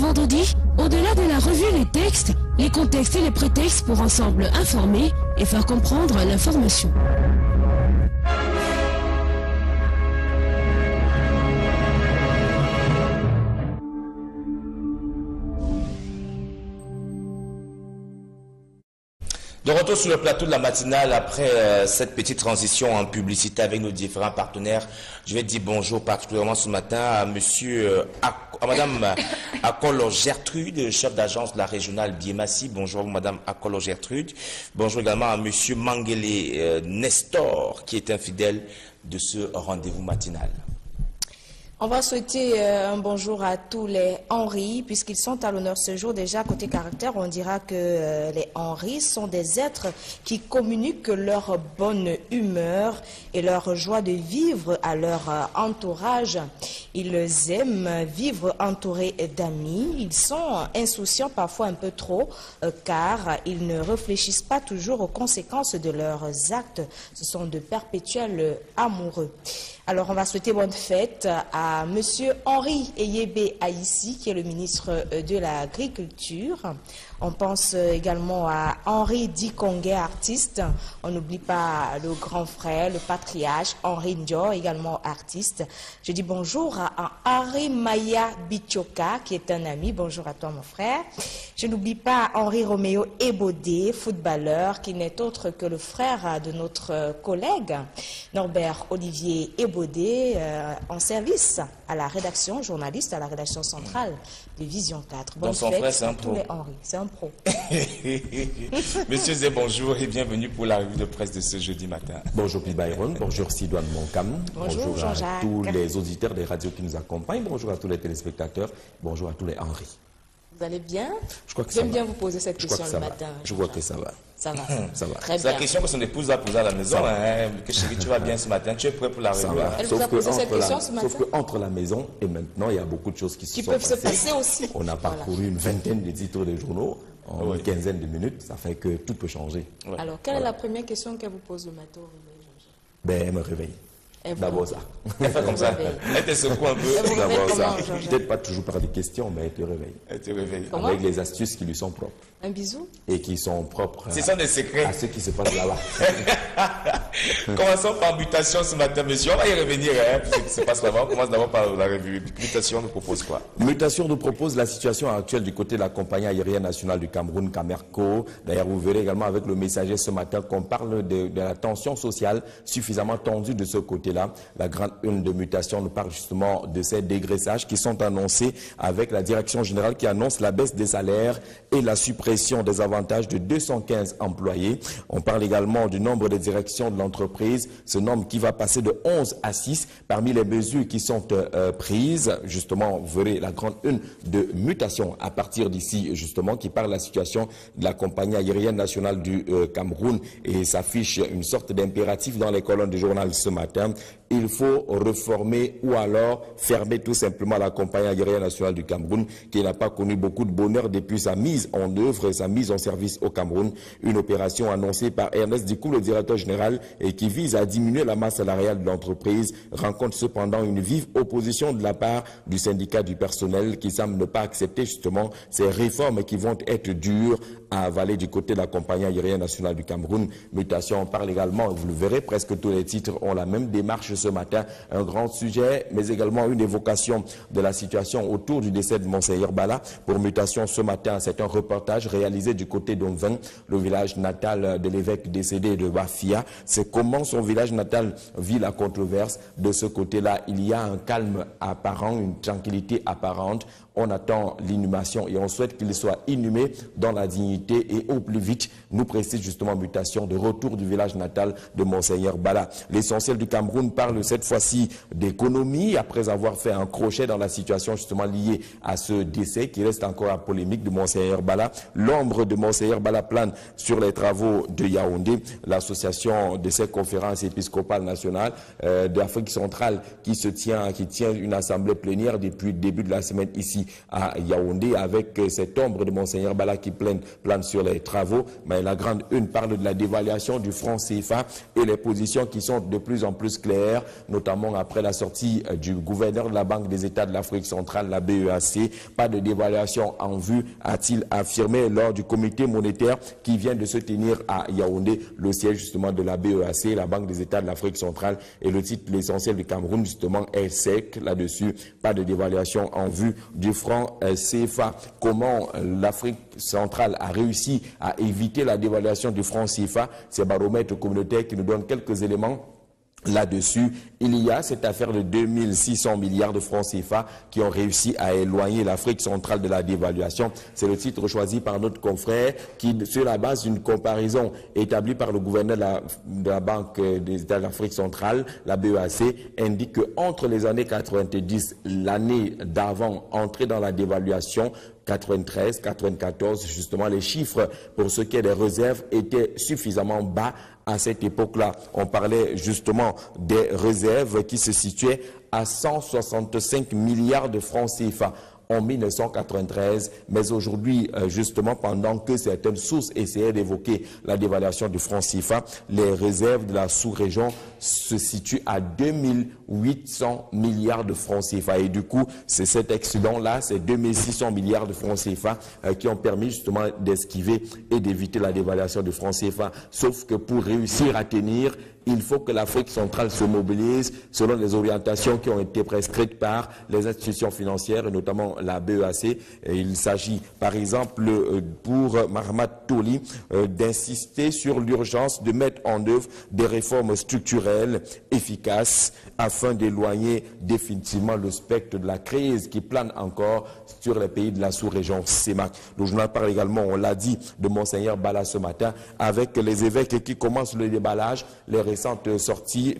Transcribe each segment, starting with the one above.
vendredi, au-delà de la revue, les textes, les contextes et les prétextes pour ensemble informer et faire comprendre l'information. De retour sur le plateau de la matinale après cette petite transition en publicité avec nos différents partenaires, je vais dire bonjour particulièrement ce matin à Madame Akolo Gertrude, chef d'agence de la régionale Biémassi. Bonjour Madame Akolo Gertrude. Bonjour également à Monsieur Mangele Nestor qui est un fidèle de ce rendez-vous matinal. On va souhaiter un bonjour à tous les Henri, puisqu'ils sont à l'honneur ce jour. Déjà, côté caractère, on dira que les Henri sont des êtres qui communiquent leur bonne humeur et leur joie de vivre à leur entourage. Ils aiment vivre entourés d'amis. Ils sont insouciants, parfois un peu trop, car ils ne réfléchissent pas toujours aux conséquences de leurs actes. Ce sont de perpétuels amoureux. Alors, on va souhaiter bonne fête à Monsieur Henri Eyebe Aïssi, qui est le ministre de l'Agriculture. On pense également à Henri Dikongue, artiste. On n'oublie pas le grand frère, le patriarche, Henri Ndio, également artiste. Je dis bonjour à Henri Maya Bichoka, qui est un ami. Bonjour à toi, mon frère. Je n'oublie pas Henri Roméo Ebodé, footballeur, qui n'est autre que le frère de notre collègue Norbert Olivier Ebodé, en service à la rédaction, journaliste à la rédaction centrale de Vision 4. Bonne son fête frère, c'est un à tous pro. les Henri. C'est un pro. Monsieur Zé, bonjour et bienvenue pour la revue de presse de ce jeudi matin. Bonjour Pi Byron, bonjour Sidoine Moncam, Bonjour à Jean-Jacques. tous les auditeurs des radios qui nous accompagnent, bonjour à tous les téléspectateurs, bonjour à tous les Henri. Vous allez bien? Je crois que ça J'aime va. bien vous poser cette Je crois question que le ça va. matin. Je vois que ça va. Ça va. Ça va. Très C'est la bien. question que son épouse a posée à la maison. Hein, que chérie, tu vas bien ce matin, tu es prêt pour la Ça revue? va. Elle vous a posé cette question ce matin? Sauf qu'entre la maison et maintenant, il y a beaucoup de choses qui Qui sont peuvent se passées. passer aussi. On a parcouru une vingtaine de titres de journaux en Oui. une quinzaine de minutes, ça fait que tout peut changer. Ouais. Alors, quelle est la première question qu'elle vous pose le matin au réveil, Jean-Jacques? Ben, elle me réveille. Elle vous- D'abord ça. Elle fait comme ça. réveille. Elle te secoue un peu. Elle vous réveille D'abord ça. comment, Jean-Jacques? Peut-être pas toujours par des questions, mais elle te réveille. Elle te réveille. Comment? Avec les astuces qui lui sont propres. Un bisou? Et qui sont propres Ce sont des secrets. à ce qui se passe là-bas. Commençons par mutation ce matin, monsieur. On va y revenir, hein, ce qui se passe là-bas. On commence d'abord par la revue. Mutation nous propose quoi? Mutation nous propose la situation actuelle du côté de la compagnie aérienne nationale du Cameroun, Camerco. D'ailleurs, vous verrez également avec le messager ce matin qu'on parle de la tension sociale suffisamment tendue de ce côté-là. La grande une de mutation nous parle justement de ces dégraissages qui sont annoncés avec la direction générale qui annonce la baisse des salaires et la suppression des avantages de 215 employés. On parle également du nombre de directions de l'entreprise, ce nombre qui va passer de 11 à 6 parmi les mesures qui sont prises. Justement, vous verrez la grande une de mutation à partir d'ici, justement, qui parle de la situation de la compagnie aérienne nationale du Cameroun et s'affiche une sorte d'impératif dans les colonnes du journal ce matin. Il faut reformer ou alors fermer tout simplement la compagnie aérienne nationale du Cameroun qui n'a pas connu beaucoup de bonheur depuis sa mise en œuvre et sa mise en service au Cameroun. Une opération annoncée par Ernest Dicou, le directeur général, et qui vise à diminuer la masse salariale de l'entreprise, rencontre cependant une vive opposition de la part du syndicat du personnel qui semble ne pas accepter justement ces réformes qui vont être dures à avaler du côté de la compagnie aérienne nationale du Cameroun. Mutation, on parle également, vous le verrez, presque tous les titres ont la même démarche ce matin. Un grand sujet, mais également une évocation de la situation autour du décès de Monseigneur Bala. Pour Mutation, ce matin, c'est un reportage réalisé du côté d'Onvin, le village natal de l'évêque décédé de Bafia. C'est comment son village natal vit la controverse. De ce côté-là, il y a un calme apparent, une tranquillité apparente. On attend l'inhumation et on souhaite qu'il soit inhumé dans la dignité et au plus vite, nous précise justement Mutation, de retour du village natal de Monseigneur Bala. L'essentiel du Cameroun parle cette fois-ci d'économie après avoir fait un crochet dans la situation justement liée à ce décès qui reste encore à polémique de Monseigneur Bala. l'ombre de Monseigneur Bala plane sur les travaux de Yaoundé. L'association de ces conférences épiscopales nationales d'Afrique centrale qui tient une assemblée plénière depuis le début de la semaine ici à Yaoundé, avec cette ombre de Monseigneur Bala qui plane sur les travaux. Mais la grande une parle de la dévaluation du franc CFA et les positions qui sont de plus en plus claires, notamment après la sortie du gouverneur de la Banque des États de l'Afrique centrale, la BEAC. Pas de dévaluation en vue, a-t-il affirmé lors du comité monétaire qui vient de se tenir à Yaoundé, le siège justement de la BEAC, la Banque des États de l'Afrique centrale, et le titre l'essentiel du Cameroun justement est sec là-dessus. Pas de dévaluation en vue du franc CFA. Comment l'Afrique centrale a réussi à éviter la dévaluation du franc CFA? C'est Baromètre communautaire qui nous donne quelques éléments. Là-dessus, il y a cette affaire de 2600 milliards de francs CFA qui ont réussi à éloigner l'Afrique centrale de la dévaluation. C'est le titre choisi par notre confrère qui, sur la base d'une comparaison établie par le gouverneur de la Banque des États de l'Afrique centrale, la BEAC, indique qu'entre les années 90, l'année d'avant, entrée dans la dévaluation, 93, 94, justement, les chiffres pour ce qui est des réserves étaient suffisamment bas à cette époque-là. On parlait justement des réserves qui se situaient à 165 milliards de francs CFA en 1993, mais aujourd'hui, justement, pendant que certaines sources essayaient d'évoquer la dévaluation du franc CFA, les réserves de la sous-région se situent à 2800 milliards de francs CFA. Et du coup, c'est cet excédent-là, ces 2600 milliards de francs CFA qui ont permis justement d'esquiver et d'éviter la dévaluation du franc CFA. Sauf que pour réussir à tenir, il faut que l'Afrique centrale se mobilise selon les orientations qui ont été prescrites par les institutions financières, et notamment la BEAC. Et il s'agit, par exemple, pour Mahamat Toli, d'insister sur l'urgence de mettre en œuvre des réformes structurelles efficaces afin d'éloigner définitivement le spectre de la crise qui plane encore sur les pays de la sous-région CEMAC. Le journal parle également, on l'a dit, de Monseigneur Bala ce matin, avec les évêques qui commencent le déballage, les récentes sorties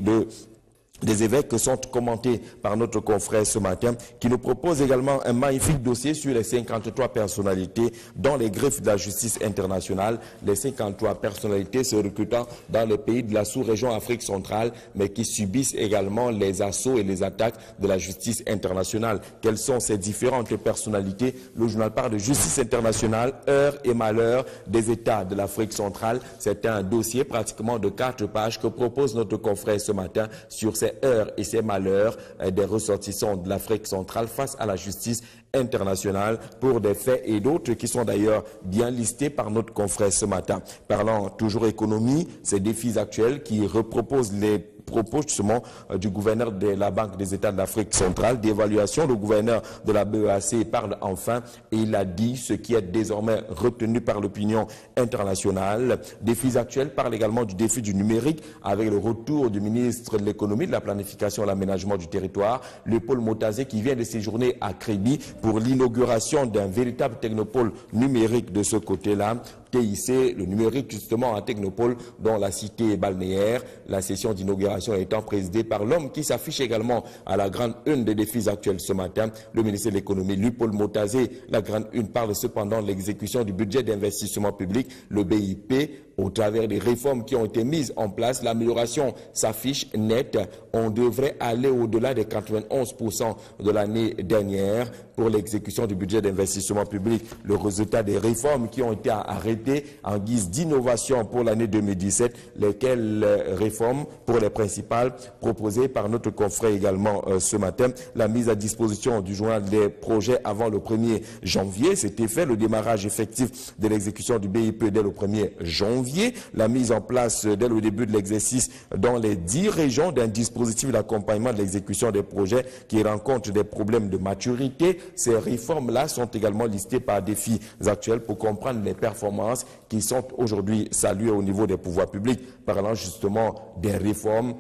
des évêques sont commentés par notre confrère ce matin, qui nous propose également un magnifique dossier sur les 53 personnalités dans les griffes de la justice internationale, les 53 personnalités se recrutant dans les pays de la sous-région Afrique centrale, mais qui subissent également les assauts et les attaques de la justice internationale. Quelles sont ces différentes personnalités? Le journal parle de justice internationale, heures et malheurs des États de l'Afrique centrale. C'est un dossier pratiquement de 4 pages que propose notre confrère ce matin sur ces heures et ces malheurs des ressortissants de l'Afrique centrale face à la justice internationale pour des faits et d'autres qui sont d'ailleurs bien listés par notre confrère ce matin. Parlant toujours économie, ces défis actuels qui reproposent les propos justement du gouverneur de la Banque des États de l'Afrique centrale, d'évaluation. Le gouverneur de la BEAC parle enfin et il a dit ce qui est désormais retenu par l'opinion internationale. Défis actuels parle également du défi du numérique avec le retour du ministre de l'économie, de la planification et l'aménagement du territoire, Léopold Motazé, qui vient de séjourner à Kribi pour l'inauguration d'un véritable technopôle numérique de ce côté-là. TIC, le numérique justement à Technopole, dont la cité balnéaire, la session d'inauguration étant présidée par l'homme qui s'affiche également à la grande une des défis actuels ce matin, le ministre de l'économie, Léopold Motazé. La grande une parle cependant de l'exécution du budget d'investissement public, le BIP, au travers des réformes qui ont été mises en place. L'amélioration s'affiche nette. On devrait aller au-delà des 91% de l'année dernière pour l'exécution du budget d'investissement public. Le résultat des réformes qui ont été arrêtées en guise d'innovation pour l'année 2017, lesquelles réformes pour les principales proposées par notre confrère également ce matin. La mise à disposition du journal des projets avant le 1er janvier, c'était fait. Le démarrage effectif de l'exécution du BIP dès le 1er janvier. La mise en place dès le début de l'exercice dans les 10 régions d'un dispositif d'accompagnement de l'exécution des projets qui rencontrent des problèmes de maturité. Ces réformes-là sont également listées par défis actuels pour comprendre les performances qui sont aujourd'hui saluées au niveau des pouvoirs publics, parlant justement des réformes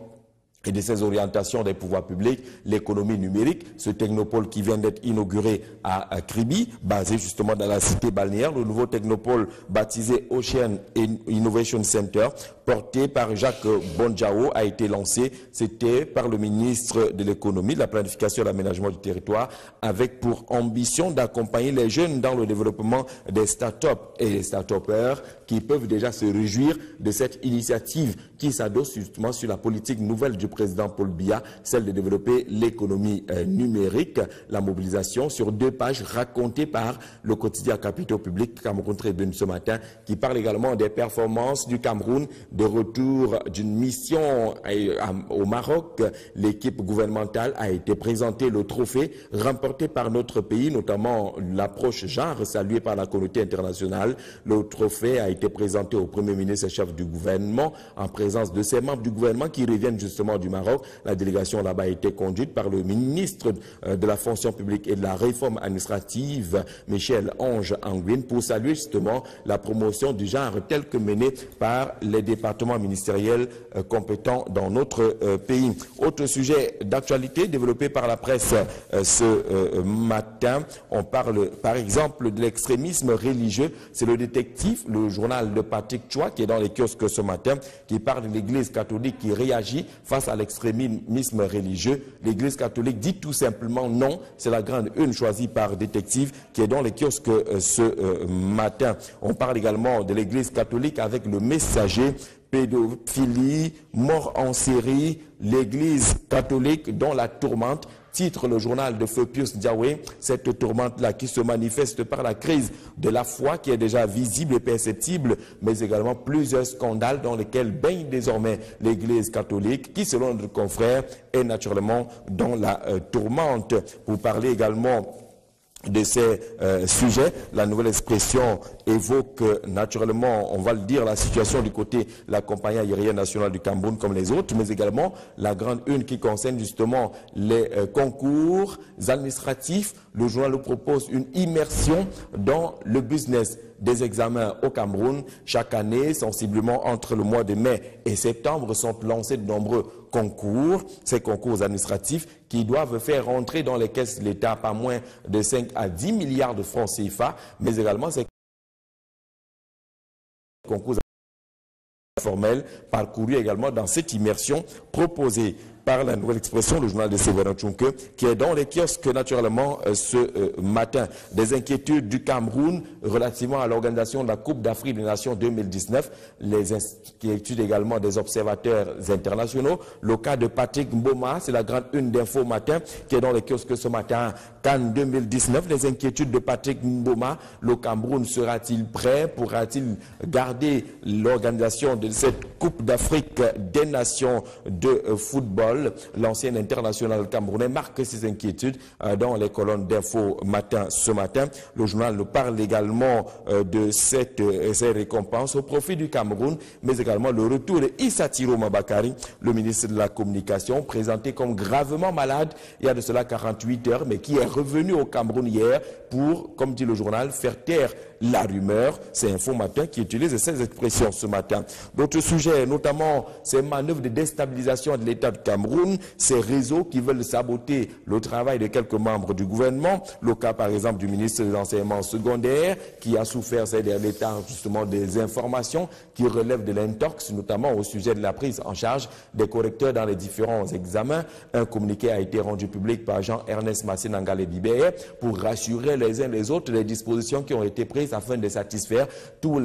et de ses orientations des pouvoirs publics, l'économie numérique, ce technopôle qui vient d'être inauguré à Kribi, basé justement dans la cité balnéaire, le nouveau technopôle baptisé Ocean Innovation Center, porté par Jacques Bonjao, a été lancé. C'était par le ministre de l'économie, de la planification et de l'aménagement du territoire, avec pour ambition d'accompagner les jeunes dans le développement des start-up et les start-upers qui peuvent déjà se réjouir de cette initiative qui s'adosse justement sur la politique nouvelle du président Paul Biya, celle de développer l'économie numérique. La mobilisation sur 2 pages racontée par le quotidien Capitaux Public Cameroun Tribune ce matin, qui parle également des performances du Cameroun, de retour d'une mission au Maroc. L'équipe gouvernementale a été présentée le trophée remporté par notre pays, notamment l'approche genre saluée par la communauté internationale. Le trophée a été présenté au Premier ministre et chef du gouvernement en présence de ses membres du gouvernement qui reviennent justement du Maroc. La délégation là-bas a été conduite par le ministre de la fonction publique et de la réforme administrative, Michel Ange Anguine, pour saluer justement la promotion du genre telle que menée par les départements ministériels compétents dans notre pays. Autre sujet d'actualité développé par la presse ce matin, on parle par exemple de l'extrémisme religieux. C'est le détective, le journal de Patrick Chua, qui est dans les kiosques ce matin, qui parle de l'Église catholique qui réagit face à l'extrémisme religieux. L'Église catholique dit tout simplement non. C'est la grande une choisie par détective qui est dans les kiosques ce matin. On parle également de l'Église catholique avec le Messager. Pédophilie, mort en série, l'Église catholique dans la tourmente. Titre le journal de Feu Pius Diawé, cette tourmente-là qui se manifeste par la crise de la foi qui est déjà visible et perceptible, mais également plusieurs scandales dans lesquels baigne désormais l'Église catholique qui, selon notre confrère, est naturellement dans la tourmente. Pour parler également de ces sujets, la nouvelle expression évoque naturellement, on va le dire, la situation du côté de la compagnie aérienne nationale du Cameroun comme les autres, mais également la grande une qui concerne justement les concours administratifs. Le journal nous propose une immersion dans le business des examens au Cameroun. Chaque année, sensiblement entre le mois de mai et septembre, sont lancés de nombreux concours, ces concours administratifs qui doivent faire rentrer dans les caisses de l'État pas moins de 5 à 10 milliards de francs CFA, mais également ces concours formels parcourus également dans cette immersion proposée par la nouvelle expression, le journal de Séverin Tchouke, qui est dans les kiosques naturellement ce matin. Des inquiétudes du Cameroun relativement à l'organisation de la Coupe d'Afrique des Nations 2019, les inquiétudes également des observateurs internationaux. Le cas de Patrick Mboma, c'est la grande une d'Info Matin, qui est dans les kiosques ce matin. Cannes 2019, les inquiétudes de Patrick Mboma, le Cameroun sera-t-il prêt? Pourra-t-il garder l'organisation de cette Coupe d'Afrique des Nations de football? L'ancien international camerounais marque ses inquiétudes dans les colonnes d'Info Matin ce matin. Le journal nous parle également de ces récompenses au profit du Cameroun, mais également le retour de Issa Thiro Mabakari, le ministre de la Communication, présenté comme gravement malade il y a de cela 48 heures, mais qui est revenu au Cameroun hier pour, comme dit le journal, faire taire la rumeur. C'est Info Matin qui utilise ces expressions ce matin. D'autres sujets, notamment ces manœuvres de déstabilisation de l'État du Cameroun, ces réseaux qui veulent saboter le travail de quelques membres du gouvernement. Le cas par exemple du ministre de l'enseignement secondaire qui a souffert ces derniers temps justement des informations qui relèvent de l'intox, notamment au sujet de la prise en charge des correcteurs dans les différents examens. Un communiqué a été rendu public par Jean-Ernest Massénangale Bibé pour rassurer les uns les autres les dispositions qui ont été prises afin de satisfaire toutes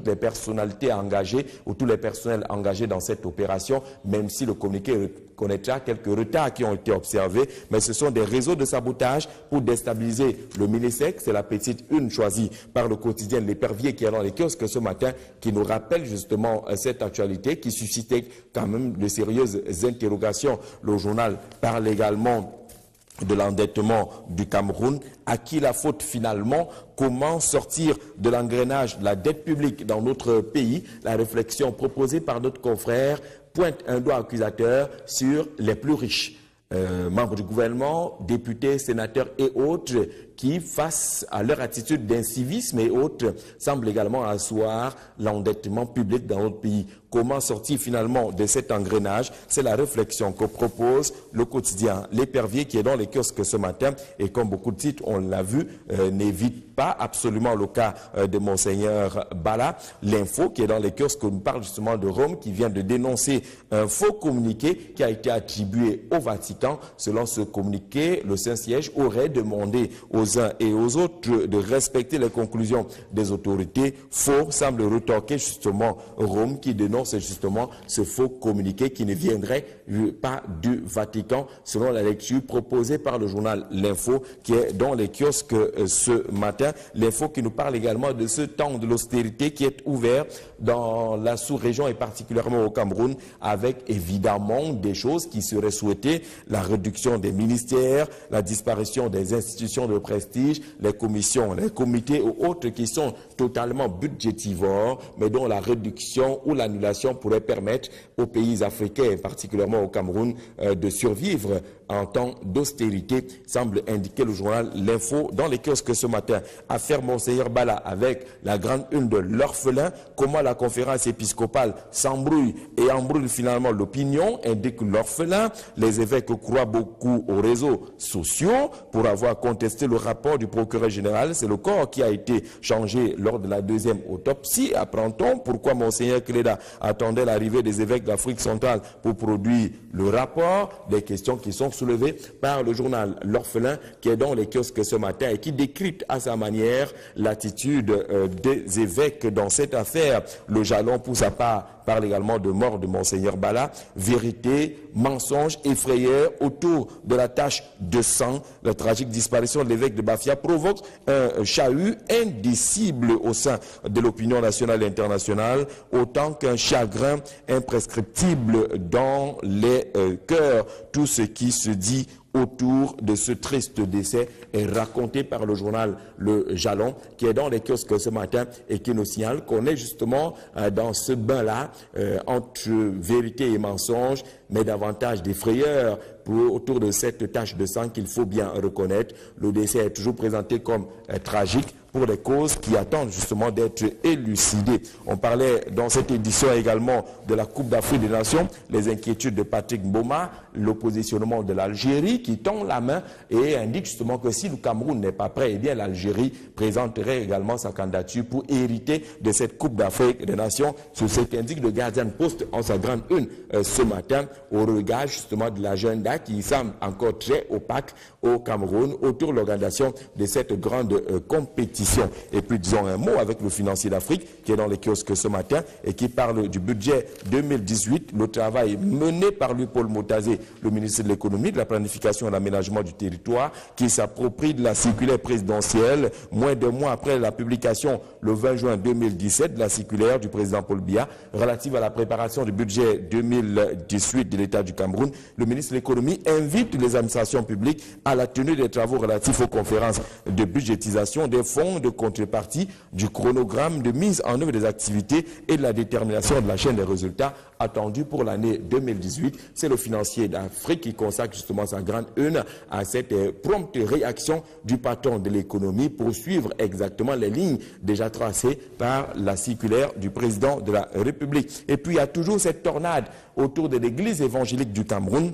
les personnalités engagées ou tous les personnels engagés dans cette opération, même si le communiqué connaîtra quelques retards qui ont été observés, mais ce sont des réseaux de sabotage pour déstabiliser le Minisec. C'est la petite une choisie par le quotidien L'Épervier qui est dans les kiosques ce matin, qui nous rappelle justement cette actualité qui suscitait quand même de sérieuses interrogations. Le journal parle également de l'endettement du Cameroun. À qui la faute finalement? Comment sortir de l'engrenage de la dette publique dans notre pays? La réflexion proposée par notre confrère pointe un doigt accusateur sur les plus riches. Membres du gouvernement, députés, sénateurs et autres qui, face à leur attitude d'incivisme et autres, semblent également asseoir l'endettement public dans notre pays. Comment sortir finalement de cet engrenage? C'est la réflexion que propose le quotidien L'Épervier qui est dans les kiosques ce matin et comme beaucoup de titres, on l'a vu, n'évite pas absolument le cas de Monseigneur Bala. L'info qui est dans les kiosques nous parle justement de Rome qui vient de dénoncer un faux communiqué qui a été attribué au Vatican. Selon ce communiqué, le Saint-Siège aurait demandé aux uns et aux autres de respecter les conclusions des autorités. Faux semble retorquer justement Rome qui dénonce justement ce faux communiqué qui ne viendrait pas du Vatican selon la lecture proposée par le journal L'Info qui est dans les kiosques ce matin. L'Info qui nous parle également de ce temps de l'austérité qui est ouvert dans la sous-région et particulièrement au Cameroun avec évidemment des choses qui seraient souhaitées, la réduction des ministères, la disparition des institutions de prestige, les commissions, les comités ou autres qui sont totalement budgétivores mais dont la réduction ou l'annulation pourrait permettre aux pays africains, particulièrement au Cameroun, de survivre en temps d'austérité, semble indiquer le journal L'Info dans les kiosques ce matin. Affaire Monseigneur Bala avec la grande une de l'orphelin, comment la conférence épiscopale s'embrouille et embrouille finalement l'opinion, indique l'orphelin. Les évêques croient beaucoup aux réseaux sociaux pour avoir contesté le rapport du procureur général. C'est le corps qui a été changé lors de la deuxième autopsie. Apprend-on pourquoi Monseigneur Cléda attendait l'arrivée des évêques d'Afrique centrale pour produire le rapport? Des questions qui sont soulevées par le journal L'Orphelin qui est dans les kiosques ce matin et qui décrypte à sa manière l'attitude des évêques dans cette affaire. Le jalon pour sa part parle également de mort de Monseigneur Bala. Vérité, mensonge, effrayeur autour de la tache de sang. La tragique disparition de l'évêque de Bafia provoque un chahut indicible au sein de l'opinion nationale et internationale, autant qu'un chagrin imprescriptible dans les cœurs. Tout ce qui se dit autour de ce triste décès est raconté par le journal Le Jalon qui est dans les kiosques ce matin et qui nous signale qu'on est justement dans ce bain-là entre vérité et mensonge, mais davantage des frayeurs autour de cette tache de sang qu'il faut bien reconnaître. Le décès est toujours présenté comme tragique pour des causes qui attendent justement d'être élucidées. On parlait dans cette édition également de la Coupe d'Afrique des Nations, les inquiétudes de Patrick Mboma, le positionnement de l'Algérie qui tend la main et indique justement que si le Cameroun n'est pas prêt, eh bien l'Algérie présenterait également sa candidature pour hériter de cette Coupe d'Afrique des Nations. C'est ce qu'indique le Guardian Post en sa grande une ce matin au regard justement de l'agenda qui semble encore très opaque au Cameroun autour de l'organisation de cette grande compétition. Et puis disons un mot avec le financier d'Afrique qui est dans les kiosques ce matin et qui parle du budget 2018, le travail mené par lui Paul Motazé, le ministre de l'économie, de la planification et de l'aménagement du territoire, qui s'approprie de la circulaire présidentielle moins d'un mois après la publication le 20 juin 2017 de la circulaire du président Paul Biya relative à la préparation du budget 2018 de l'État du Cameroun. Le ministre de l'économie invite les administrations publiques à la tenue des travaux relatifs aux conférences de budgétisation des fonds de contrepartie, du chronogramme de mise en œuvre des activités et de la détermination de la chaîne des résultats attendus pour l'année 2018. C'est le financier d'Afrique qui consacre justement sa grande une à cette prompte réaction du patron de l'économie pour suivre exactement les lignes déjà tracées par la circulaire du président de la République. Et puis il y a toujours cette tornade autour de l'église évangélique du Cameroun.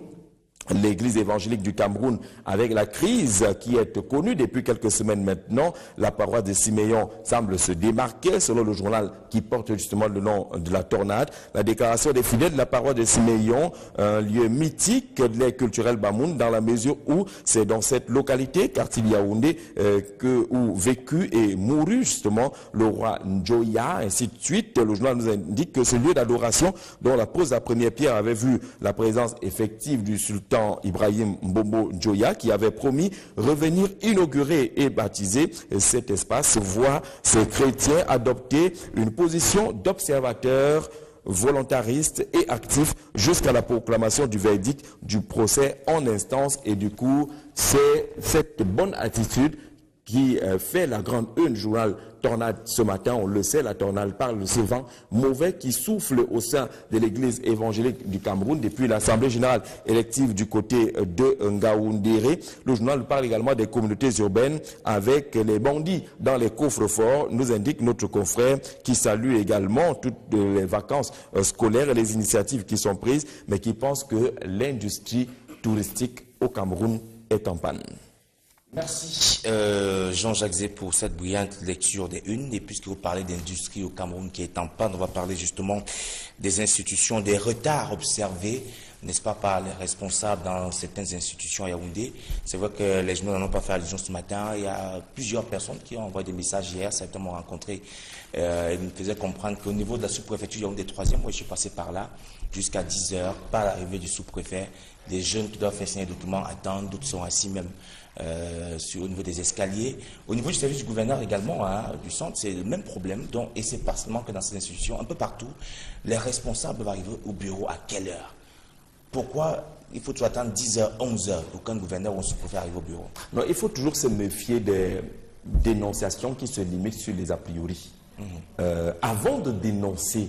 L'église évangélique du Cameroun, avec la crise qui est connue depuis quelques semaines maintenant, la paroisse de Siméon semble se démarquer selon le journal qui porte justement le nom de la tornade. La déclaration des fidèles de la paroisse de Siméon, un lieu mythique de l'ère culturelle Bamoun, dans la mesure où c'est dans cette localité, quartier Yaoundé, où vécu et mourut justement le roi Njoya, ainsi de suite. Le journal nous indique que ce lieu d'adoration, dont la pose de la première pierre avait vu la présence effective du sultan Ibrahim Mbombo Njoya, qui avait promis revenir inaugurer et baptiser cet espace, voit ces chrétiens adopter une position d'observateur volontariste et actif jusqu'à la proclamation du verdict du procès en instance. Et du coup, c'est cette bonne attitude qui fait la grande une journal Tornade ce matin, on le sait, la tornade parle de ce vent mauvais qui souffle au sein de l'église évangélique du Cameroun depuis l'Assemblée générale élective du côté de Ngaoundéré. Le journal parle également des communautés urbaines avec les bandits dans les coffres-forts, nous indique notre confrère qui salue également toutes les vacances scolaires et les initiatives qui sont prises, mais qui pense que l'industrie touristique au Cameroun est en panne. Merci Jean-Jacques Zé pour cette brillante lecture des unes. Et puisque vous parlez d'industrie au Cameroun qui est en panne, on va parler justement des institutions, des retards observés, n'est-ce pas, par les responsables dans certaines institutions à Yaoundé. C'est vrai que les journaux n'en ont pas fait allusion ce matin. Il y a plusieurs personnes qui ont envoyé des messages hier, certains m'ont rencontré. Ils me faisaient comprendre qu'au niveau de la sous-préfecture Yaoundé 3e, moi je suis passé par là jusqu'à 10 h, pas l'arrivée du sous-préfet. Des jeunes qui doivent faire signer des documents attendent, d'autres sont assis même au niveau des escaliers. Au niveau du service du gouverneur également, du centre, c'est le même problème. Donc, et c'est pas seulement que dans ces institutions, un peu partout, les responsables doivent arriver au bureau à quelle heure? Pourquoi il faut toujours attendre 10 h, 11 h pour qu'un gouverneur ou un sous-préfet arrive au bureau? Non, il faut toujours se méfier des dénonciations qui se limitent sur les a priori. Avant de dénoncer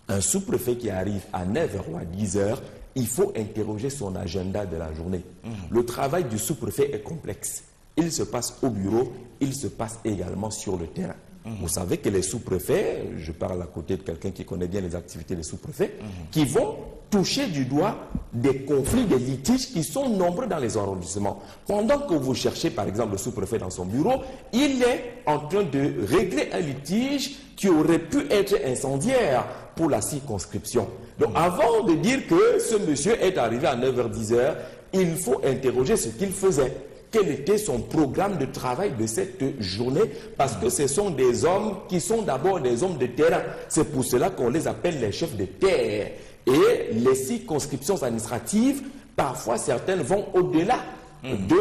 un sous-préfet qui arrive à 9 h ou à 10 h, il faut interroger son agenda de la journée. Le travail du sous-préfet est complexe. Il se passe au bureau, il se passe également sur le terrain. Vous savez que les sous-préfets, je parle à côté de quelqu'un qui connaît bien les activités des sous-préfets, qui vont toucher du doigt des conflits, des litiges qui sont nombreux dans les arrondissements. Pendant que vous cherchez par exemple le sous-préfet dans son bureau, il est en train de régler un litige qui aurait pu être incendiaire pour la circonscription. Donc avant de dire que ce monsieur est arrivé à 9 h, 10 h, il faut interroger ce qu'il faisait. Quel était son programme de travail de cette journée? Parce que ce sont des hommes qui sont d'abord des hommes de terrain. C'est pour cela qu'on les appelle les chefs de terre. Et les circonscriptions administratives, parfois certaines vont au-delà du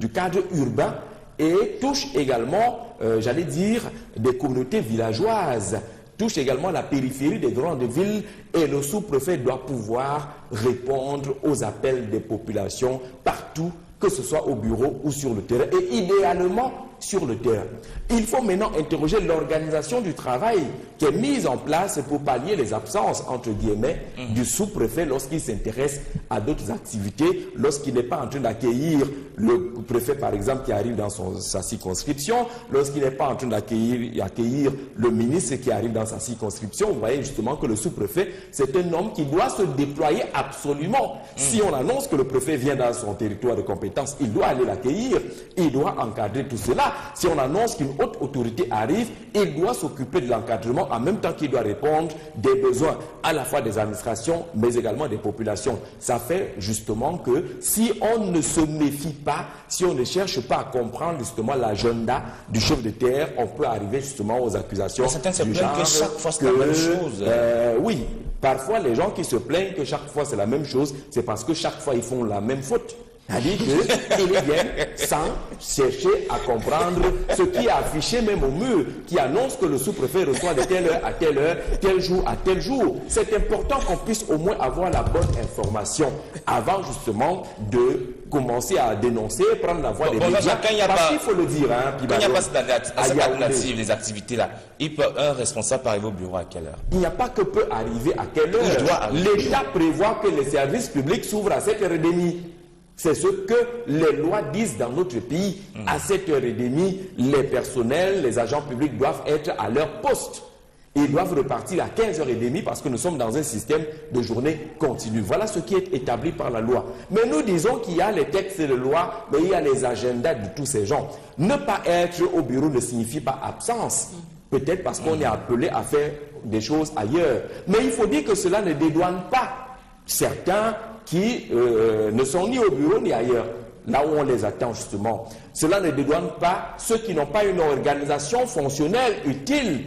cadre urbain et touchent également, j'allais dire, des communautés villageoises, touchent également la périphérie des grandes villes, et le sous-préfet doit pouvoir répondre aux appels des populations partout, que ce soit au bureau ou sur le terrain, et idéalement sur le terrain. Il faut maintenant interroger l'organisation du travail qui est mise en place pour pallier les absences, entre guillemets, du sous-préfet lorsqu'il s'intéresse à d'autres activités, lorsqu'il n'est pas en train d'accueillir le préfet, par exemple, qui arrive dans sa circonscription, lorsqu'il n'est pas en train d'accueillir le ministre qui arrive dans sa circonscription. Vous voyez justement que le sous-préfet, c'est un homme qui doit se déployer absolument. Si on annonce que le préfet vient dans son territoire de compétence, il doit aller l'accueillir, il doit encadrer tout cela. Si on annonce qu'une haute autorité arrive, il doit s'occuper de l'encadrement en même temps qu'il doit répondre des besoins à la fois des administrations, mais également des populations. Ça fait justement que si on ne se méfie pas, si on ne cherche pas à comprendre justement l'agenda du chef de terre, on peut arriver justement aux accusations. Certains se plaignent que chaque fois c'est la même chose. Oui, parfois les gens qui se plaignent que chaque fois c'est la même chose, c'est parce que chaque fois ils font la même faute. C'est-à-dire qu'ils viennent sans chercher à comprendre ce qui est affiché même au mur, qui annonce que le sous-préfet reçoit de telle heure à telle heure, tel jour à tel jour. C'est important qu'on puisse au moins avoir la bonne information avant justement de commencer à dénoncer, prendre la voix des médias. Parce qu'il faut le dire. Quand il n'y a pas cette alternative, les activités-là, un responsable peut arriver au bureau à quelle heure? Il n'y a pas que peut arriver à quelle heure. L'État prévoit que les services publics s'ouvrent à 7h30. C'est ce que les lois disent dans notre pays. À 7h30, les personnels, les agents publics doivent être à leur poste. Ils doivent repartir à 15h30 parce que nous sommes dans un système de journée continue. Voilà ce qui est établi par la loi. Mais nous disons qu'il y a les textes de loi, mais il y a les agendas de tous ces gens. Ne pas être au bureau ne signifie pas absence. Peut-être parce qu'on est appelé à faire des choses ailleurs. Mais il faut dire que cela ne dédouane pas certains qui ne sont ni au bureau ni ailleurs, là où on les attend justement. Cela ne dédouane pas ceux qui n'ont pas une organisation fonctionnelle utile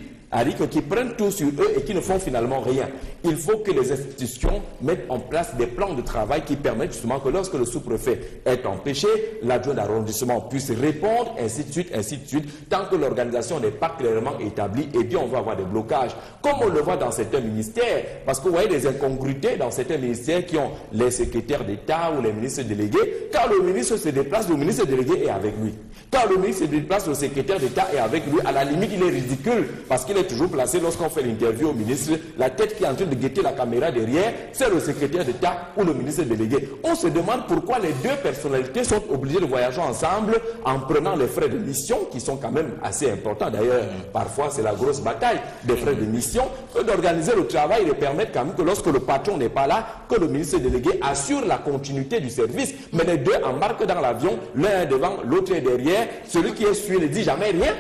qui prennent tout sur eux et qui ne font finalement rien. Il faut que les institutions mettent en place des plans de travail qui permettent justement que lorsque le sous-préfet est empêché, l'adjoint d'arrondissement puisse répondre, ainsi de suite, tant que l'organisation n'est pas clairement établie, et bien on va avoir des blocages. Comme on le voit dans certains ministères, parce que vous voyez des incongruités dans certains ministères qui ont les secrétaires d'État ou les ministres délégués. Quand le ministre se déplace, le ministre délégué est avec lui. Quand le ministre se déplace, le secrétaire d'État est avec lui. À la limite, il est ridicule parce qu'il est toujours placé lorsqu'on fait l'interview au ministre. La tête qui est en train de guetter la caméra derrière, c'est le secrétaire d'État ou le ministre délégué. On se demande pourquoi les deux personnalités sont obligées de voyager ensemble en prenant les frais de mission qui sont quand même assez importants. D'ailleurs, parfois, c'est la grosse bataille des frais de mission. D'organiser le travail et de permettre quand même que lorsque le patron n'est pas là, que le ministre délégué assure la continuité du service. Mais les deux embarquent dans l'avion, l'un est devant, l'autre est derrière. Celui qui est suivi ne dit jamais rien.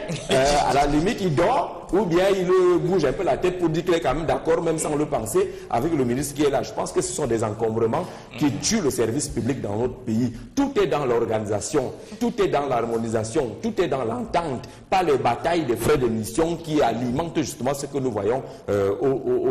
À la limite, il dort ou bien il bouge un peu la tête pour dire qu'il est quand même d'accord, même sans le penser, avec le ministre qui est là. Je pense que ce sont des encombrements qui tuent le service public dans notre pays. Tout est dans l'organisation, tout est dans l'harmonisation, tout est dans l'entente, pas les batailles des frais de mission qui alimentent justement ce que nous voyons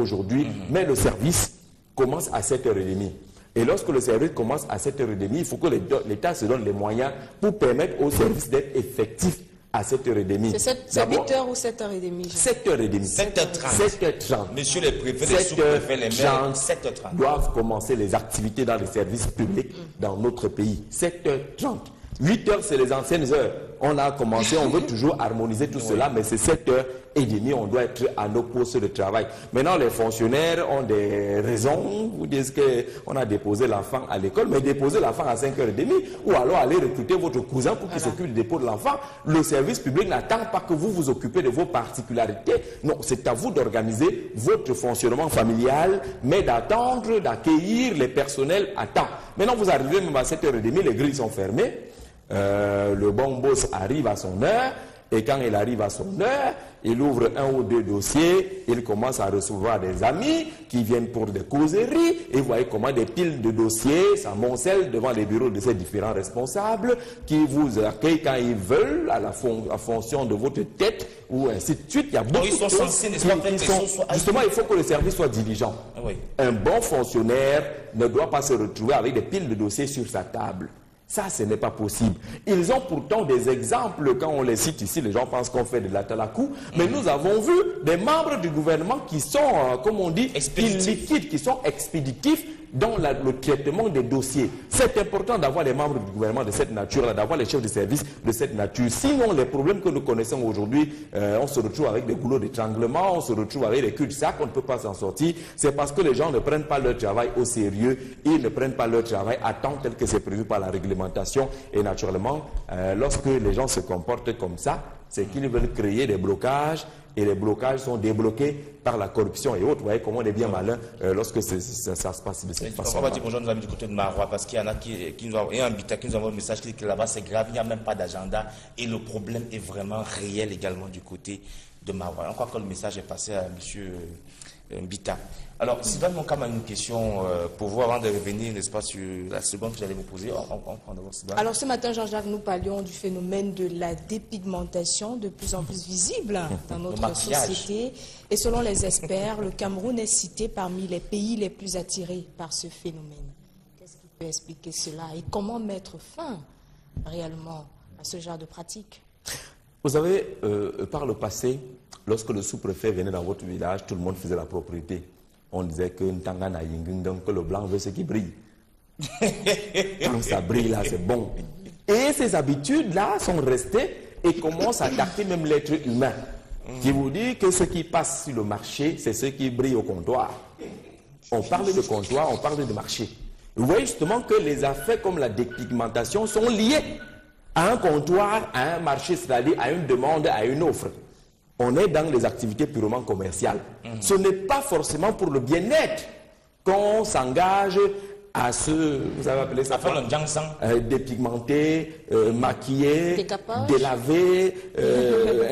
aujourd'hui. Mais le service commence à 7h30. Et lorsque le service commence à 7h30, il faut que l'État se donne les moyens pour permettre au service d'être effectif à 7h30. C'est 8h ou 7h30? 7h30. 7h30. Monsieur le préfet, les sous-préfets, les maires, 7h30. Doivent commencer les activités dans les services publics dans notre pays. 7h30. 8h, c'est les anciennes heures. On a commencé, on veut toujours harmoniser tout cela, mais c'est 7h30, on doit être à nos postes de travail. Maintenant, les fonctionnaires ont des raisons. Vous dites qu'on a déposé l'enfant à l'école, mais déposer l'enfant à 5h30, ou alors aller recruter votre cousin pour qu'il s'occupe du dépôt de l'enfant. Le service public n'attend pas que vous vous occupez de vos particularités. Non, c'est à vous d'organiser votre fonctionnement familial, mais d'attendre, d'accueillir les personnels à temps. Maintenant, vous arrivez même à 7h30, les grilles sont fermées. Le bon boss arrive à son heure et quand il arrive à son heure, il ouvre un ou deux dossiers, il commence à recevoir des amis qui viennent pour des causeries et vous voyez comment des piles de dossiers s'amoncellent devant les bureaux de ces différents responsables qui vous accueillent quand ils veulent à la fonction de votre tête ou ainsi de suite. Il y a beaucoup de choses justement, il faut que le service soit diligent. Oui. Un bon fonctionnaire ne doit pas se retrouver avec des piles de dossiers sur sa table. Ça, ce n'est pas possible. Ils ont pourtant des exemples, quand on les cite ici, les gens pensent qu'on fait de la talakou, mais nous avons vu des membres du gouvernement qui sont, comme on dit, illiquides, qui sont expéditifs dans le traitement des dossiers. C'est important d'avoir les membres du gouvernement de cette nature-là, d'avoir les chefs de service de cette nature. Sinon, les problèmes que nous connaissons aujourd'hui, on se retrouve avec des goulots d'étranglement, on se retrouve avec des cul-de-sac, on ne peut pas s'en sortir. C'est parce que les gens ne prennent pas leur travail au sérieux, ils ne prennent pas leur travail à temps tel que c'est prévu par la réglementation. Et naturellement, lorsque les gens se comportent comme ça, c'est qu'ils veulent créer des blocages, et les blocages sont débloqués par la corruption et autres. Vous voyez comment on est bien malin lorsque ça se passe de cette façon. On va dire bonjour nos amis du côté de Marois, parce qu'il y en a qui nous ont un Bita qui nous envoie un message qui dit que là-bas c'est grave, il n'y a même pas d'agenda et le problème est vraiment réel également du côté de Marois. On croit que le message est passé à monsieur Bita. Alors, Sylvain Monkam a une question pour vous avant de revenir, n'est-ce pas, sur la seconde que j'allais vous poser. On prend d'abord Sylvain. Alors, ce matin, Jean-Jacques, nous parlions du phénomène de la dépigmentation de plus en plus visible dans notre société. Et selon les experts, le Cameroun est cité parmi les pays les plus attirés par ce phénomène. Qu'est-ce qui peut expliquer cela et comment mettre fin réellement à ce genre de pratique? Vous savez, par le passé, lorsque le sous-préfet venait dans votre village, tout le monde faisait la propriété. On disait que Ntangana Yinging, donc que le blanc veut ce qui brille. Quand ça brille là, c'est bon. Et ces habitudes-là sont restées et commencent à attaquer même l'être humain. Qui vous dit que ce qui passe sur le marché, c'est ce qui brille au comptoir. On parle de comptoir, on parle de marché. Vous voyez justement que les affaires comme la dépigmentation sont liées à un comptoir, à un marché, c'est-à-dire à une demande, à une offre. On est dans les activités purement commerciales. Ce n'est pas forcément pour le bien-être qu'on s'engage à vous avez appelé ça dépigmenter, maquiller, délaver,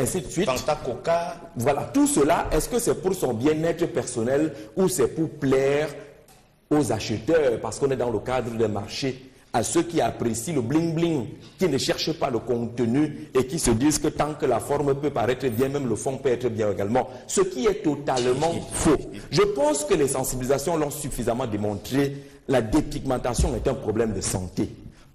ainsi de suite. Coca. Voilà, tout cela, est-ce que c'est pour son bien-être personnel ou c'est pour plaire aux acheteurs parce qu'on est dans le cadre d'un marché? à ceux qui apprécient le bling-bling, qui ne cherchent pas le contenu et qui se disent que tant que la forme peut paraître bien, même le fond peut être bien également. Ce qui est totalement faux. Je pense que les sensibilisations l'ont suffisamment démontré. La dépigmentation est un problème de santé.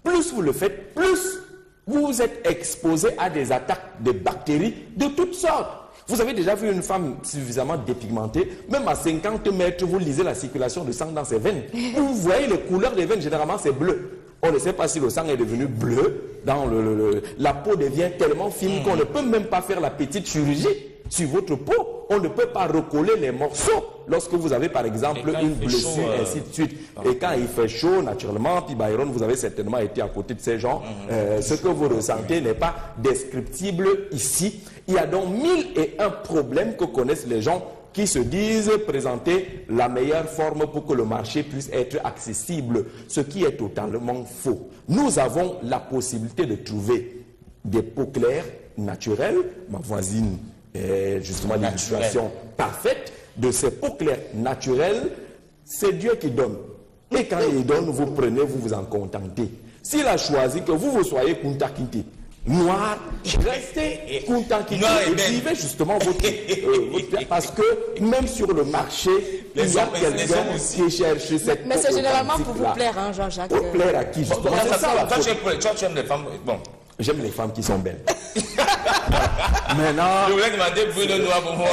Plus vous le faites, plus vous êtes exposé à des attaques de bactéries de toutes sortes. Vous avez déjà vu une femme suffisamment dépigmentée, même à 50 mètres, vous lisez la circulation de sang dans ses veines. Vous voyez les couleurs des veines, généralement c'est bleu. On ne sait pas si le sang est devenu bleu, la peau devient tellement fine qu'on ne peut même pas faire la petite chirurgie sur votre peau. On ne peut pas recoller les morceaux lorsque vous avez par exemple une blessure, ainsi de suite. Et quand il fait chaud, naturellement, puis Byron, vous avez certainement été à côté de ces gens, ce que vous ressentez n'est pas descriptible ici. Il y a donc 1001 problèmes que connaissent les gens qui se disent présenter la meilleure forme pour que le marché puisse être accessible, ce qui est totalement faux. Nous avons la possibilité de trouver des peaux claires naturelles. Ma voisine est justement l'illustration parfaite de ces peaux claires naturelles. C'est Dieu qui donne. Et quand il donne, vous prenez, vous vous en contentez. S'il a choisi que vous soyez Kunta Kinte, noir, restez Kunta Kinte et vivez justement votre parce que même sur le marché, il y a quelqu'un qui cherche cette peau. Mais c'est généralement pour vous plaire, hein, Jean-Jacques. Pour plaire à qui justement? Tu aimes les femmes, bon. J'aime les femmes qui sont belles. Maintenant, je voulais demander brune noir pour moi.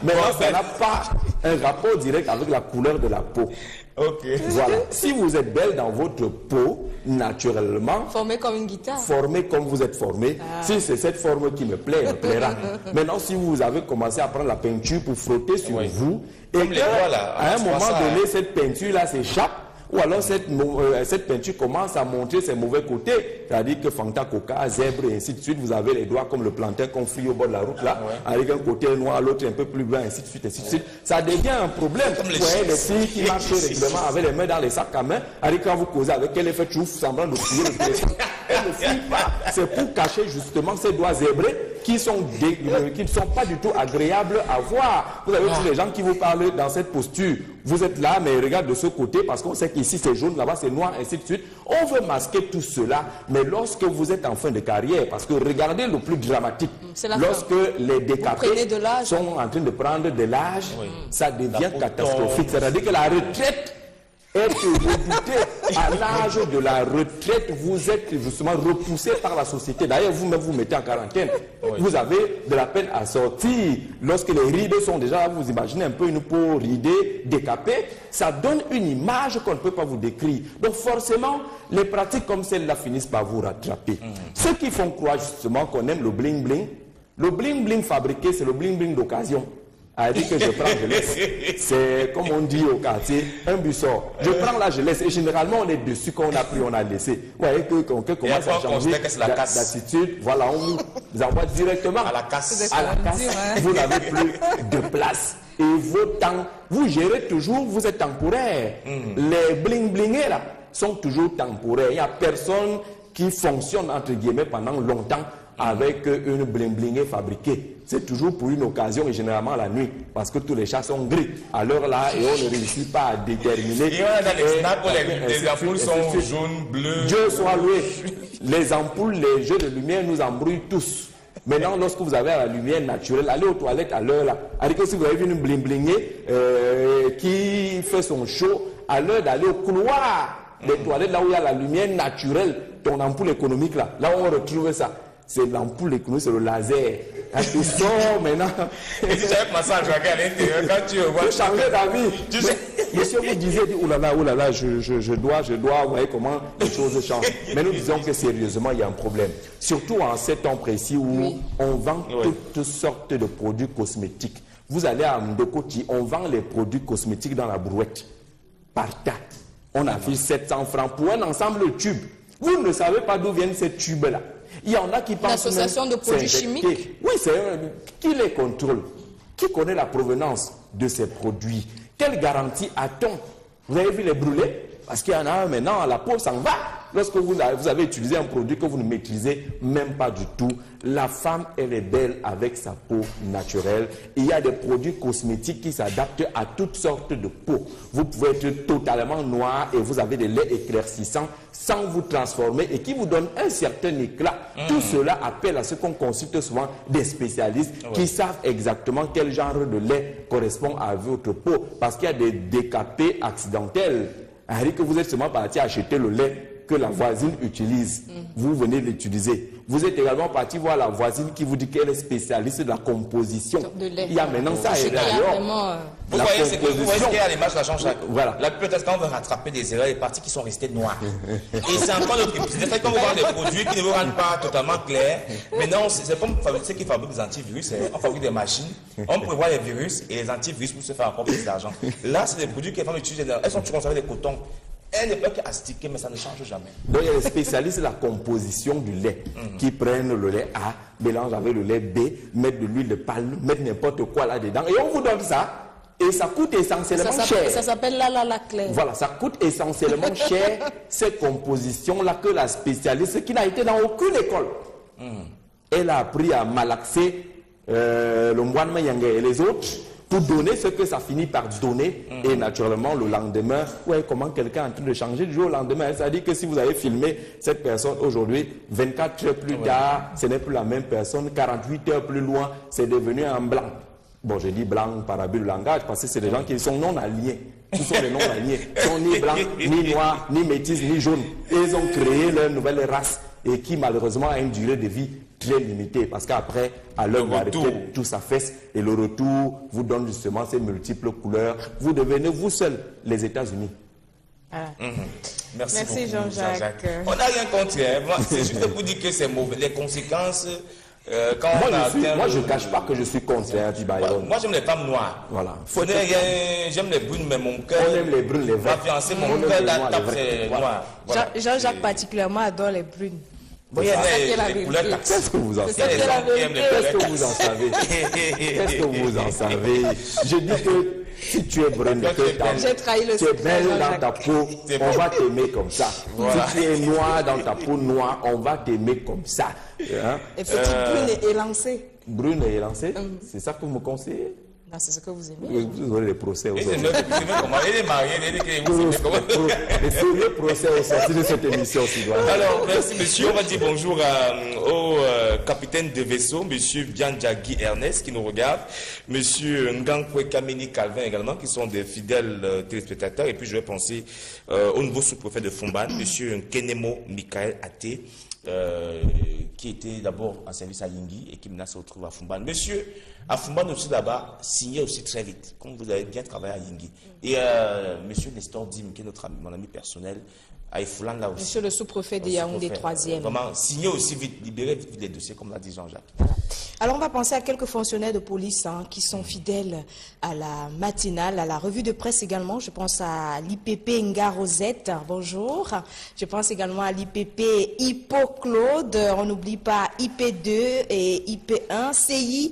Maintenant, ça n'a pas un rapport direct avec la couleur de la peau. Ok. Voilà. Si vous êtes belle dans votre peau, naturellement, formée comme une guitare, formée comme vous êtes formée, si c'est cette forme qui me plaît, elle me plaira. Maintenant, si vous avez commencé à prendre la peinture pour frotter sur vous, et qu'à un moment donné, cette peinture-là s'échappe, ou alors cette peinture commence à montrer ses mauvais côtés, c'est-à-dire que Fanta, Coca, zèbre et ainsi de suite, vous avez les doigts comme le plantain qu'on frit au bord de la route là, avec un côté noir, l'autre un peu plus blanc, ainsi de suite, ainsi de suite. Ça devient un problème. Vous voyez les filles qui marchent régulièrement avec les mains dans les sacs à main, avec quand vous causez avec elle, elle fait toujours semblant de fouiller le téléphone. Elle ne fouille pas. C'est pour cacher justement ces doigts zébrés qui ne sont pas du tout agréables à voir. Vous avez tous les gens qui vous parlent dans cette posture. Vous êtes là, mais regarde de ce côté, parce qu'on sait qu'ici c'est jaune, là-bas c'est noir, ainsi de suite. On veut masquer tout cela, mais lorsque vous êtes en fin de carrière, parce que regardez le plus dramatique, lorsque les décapés sont en train de prendre de l'âge, ça devient catastrophique. C'est-à-dire que la retraite est redoutée. À l'âge de la retraite, vous êtes justement repoussé par la société. D'ailleurs, vous-même vous mettez en quarantaine. Vous avez de la peine à sortir. Lorsque les rides sont déjà là, vous imaginez un peu une peau ridée, décapée, ça donne une image qu'on ne peut pas vous décrire. Donc forcément, les pratiques comme celle-là finissent par vous rattraper. Ceux qui font croire justement qu'on aime le bling-bling, le bling-bling fabriqué, c'est le bling-bling d'occasion. Elle dit que je prends, je laisse. C'est comme on dit au quartier, un bussort. Je prends là, je laisse. Et généralement, on est dessus quand on a pris, on a laissé. Vous voyez que quelqu'un commence à changer d'attitude. Voilà, on vous envoie directement à la casse. À la casse, vous n'avez plus de place. Et vos temps, vous gérez toujours, vous êtes temporaire. Les bling-blingés là sont toujours temporaires. Il n'y a personne qui fonctionne entre guillemets pendant longtemps avec une bling-blingée fabriquée. C'est toujours pour une occasion et généralement la nuit, parce que tous les chats sont gris à l'heure là et on ne réussit pas à déterminer. Et on a dans les snaps où les ampoules sont jaunes, bleues. Dieu soit loué. Les ampoules, les jeux de lumière nous embrouillent tous. Maintenant, lorsque vous avez la lumière naturelle, allez aux toilettes à l'heure là. Alors que si vous avez vu une bling-blingée qui fait son show, à l'heure d'aller au couloir des toilettes, là où il y a la lumière naturelle, ton ampoule économique là, là où on retrouve ça. C'est l'ampoule économique, c'est le laser. Quand tu sors maintenant. Et si j'avais commencé à jouer à l'intérieur, quand tu vois. Tu changes d'avis. Monsieur vous disait, oh là là, je dois, vous voyez comment les choses changent. Mais nous disons que sérieusement, il y a un problème. Surtout en ces temps précis où on vend toutes sortes de produits cosmétiques. Vous allez à Ndokoti, on vend les produits cosmétiques dans la brouette. Par tas. On affiche 700 francs pour un ensemble de tubes. Vous ne savez pas d'où viennent ces tubes-là. Il y en a qui pensent. L'association de produits chimiques. Oui, c'est qui les contrôle? Qui connaît la provenance de ces produits? Quelle garantie a-t-on? Vous avez vu les brûlés? Parce qu'il y en a un maintenant, la peau s'en va. lorsque vous avez utilisé un produit que vous ne maîtrisez même pas du tout. La femme, elle est belle avec sa peau naturelle. Il y a des produits cosmétiques qui s'adaptent à toutes sortes de peaux. Vous pouvez être totalement noir et vous avez des laits éclaircissants sans vous transformer et qui vous donnent un certain éclat. Tout cela appelle à ce qu'on consulte souvent des spécialistes qui savent exactement quel genre de lait correspond à votre peau. Parce qu'il y a des décapés accidentels. Alors que vous êtes seulement parti acheter le lait que la voisine utilise. Vous venez l'utiliser. Vous êtes également parti voir la voisine qui vous dit qu'elle est spécialiste de la composition. De lait. Il y a maintenant ça. Vous voyez ce qu'il y a à l'image de la Jean-Jacques. Voilà. La plupart du temps, on veut rattraper des erreurs, des parties qui sont restées noires. Et c'est encore notre épisode. C'est quand vous vendez des produits qui ne vous rendent pas totalement clairs. Maintenant, c'est comme ceux qui fabriquent des antivirus. On fabrique des machines. On prévoit les virus et les antivirus pour se faire encore plus d'argent. Là, c'est des produits qui sont utilisés. Elles sont toujours conservées des cotons. Elle n'est pas qu'astiquée, mais ça ne change jamais. Donc, il y a les spécialistes de la composition du lait qui prennent le lait A, mélangent avec le lait B, mettent de l'huile de palme, mettent n'importe quoi là-dedans. Et on vous donne ça. Et ça coûte essentiellement cher. Ça s'appelle la claire. Voilà, ça coûte essentiellement cher, ces compositions-là, que la spécialiste, qui n'a été dans aucune école, elle a appris à malaxer le moine Mayanga et les autres, pour donner ce que ça finit par donner. Et naturellement, le lendemain, ouais, comment quelqu'un est en train de changer du jour au lendemain. Ça dit que si vous avez filmé cette personne aujourd'hui, 24 heures plus tard, ce n'est plus la même personne, 48 heures plus loin, c'est devenu un blanc. Bon, je dis blanc par abus de langage, parce que c'est des gens qui sont non alignés. Ils sont des non alignés. Ils sont ni blancs, ni noirs, ni métis, ni jaunes. Et ils ont créé leur nouvelle race, et qui malheureusement a une durée de vie très limité, parce qu'après, à l'heure de la retraite, tout s'affaisse et le retour vous donne justement ces multiples couleurs. Vous devenez vous seul les États-Unis. Merci Jean-Jacques. On n'a rien contre, hein. C'est juste pour dire que c'est mauvais. Les conséquences, quand moi, je ne cache pas que je suis contre, hein, moi, j'aime les femmes noires. Voilà. J'aime les brunes, mais mon cœur. On aime les brunes, les verts. Ma fiancée, mon cœur, la tape, c'est noir. Voilà. Jean-Jacques particulièrement adore les brunes. Qu'est-ce que vous en savez? Qu'est-ce que vous en savez? Qu'est-ce que vous en savez? Je dis que si tu es brune, tu es belle dans ta peau, on va t'aimer comme ça. Si tu es noir dans ta peau noire, on va t'aimer comme ça. Et petite brune et élancée. Brune et élancée? C'est ça que vous me conseillez? Non, c'est ce que vous aimez. Vous aurez des procès au sortir. Il est marié, il est que vous aimez comment. Les sérieux procès au sortir de cette émission, Sidoine. Alors, merci monsieur. On va dire bonjour au capitaine de vaisseau, monsieur Bianjagi Ernest, qui nous regarde, monsieur Ngankwe Kameni Calvin également, qui sont des fidèles téléspectateurs. Et puis, je vais penser au nouveau sous-préfet de Fumban, monsieur Kenemo Michael Até, qui était d'abord en service à Yingui et qui maintenant se retrouve à Fumban. Monsieur, à Fumban aussi là-bas, signez aussi très vite, comme vous avez bien travaillé à Yingui. Et monsieur Nestor Dim, qui est mon ami personnel, à Ifoulan là aussi. Monsieur le sous-préfet de Yaoundé 3e. Vraiment, signez aussi vite, libérez vite les dossiers, comme l'a dit Jean-Jacques. Alors, on va penser à quelques fonctionnaires de police qui sont fidèles à la matinale, à la revue de presse également. Je pense à l'IPP Nga Rosette, bonjour. Je pense également à l'IPP Hippo Claude, on n'oublie pas IP2 et IP1, CI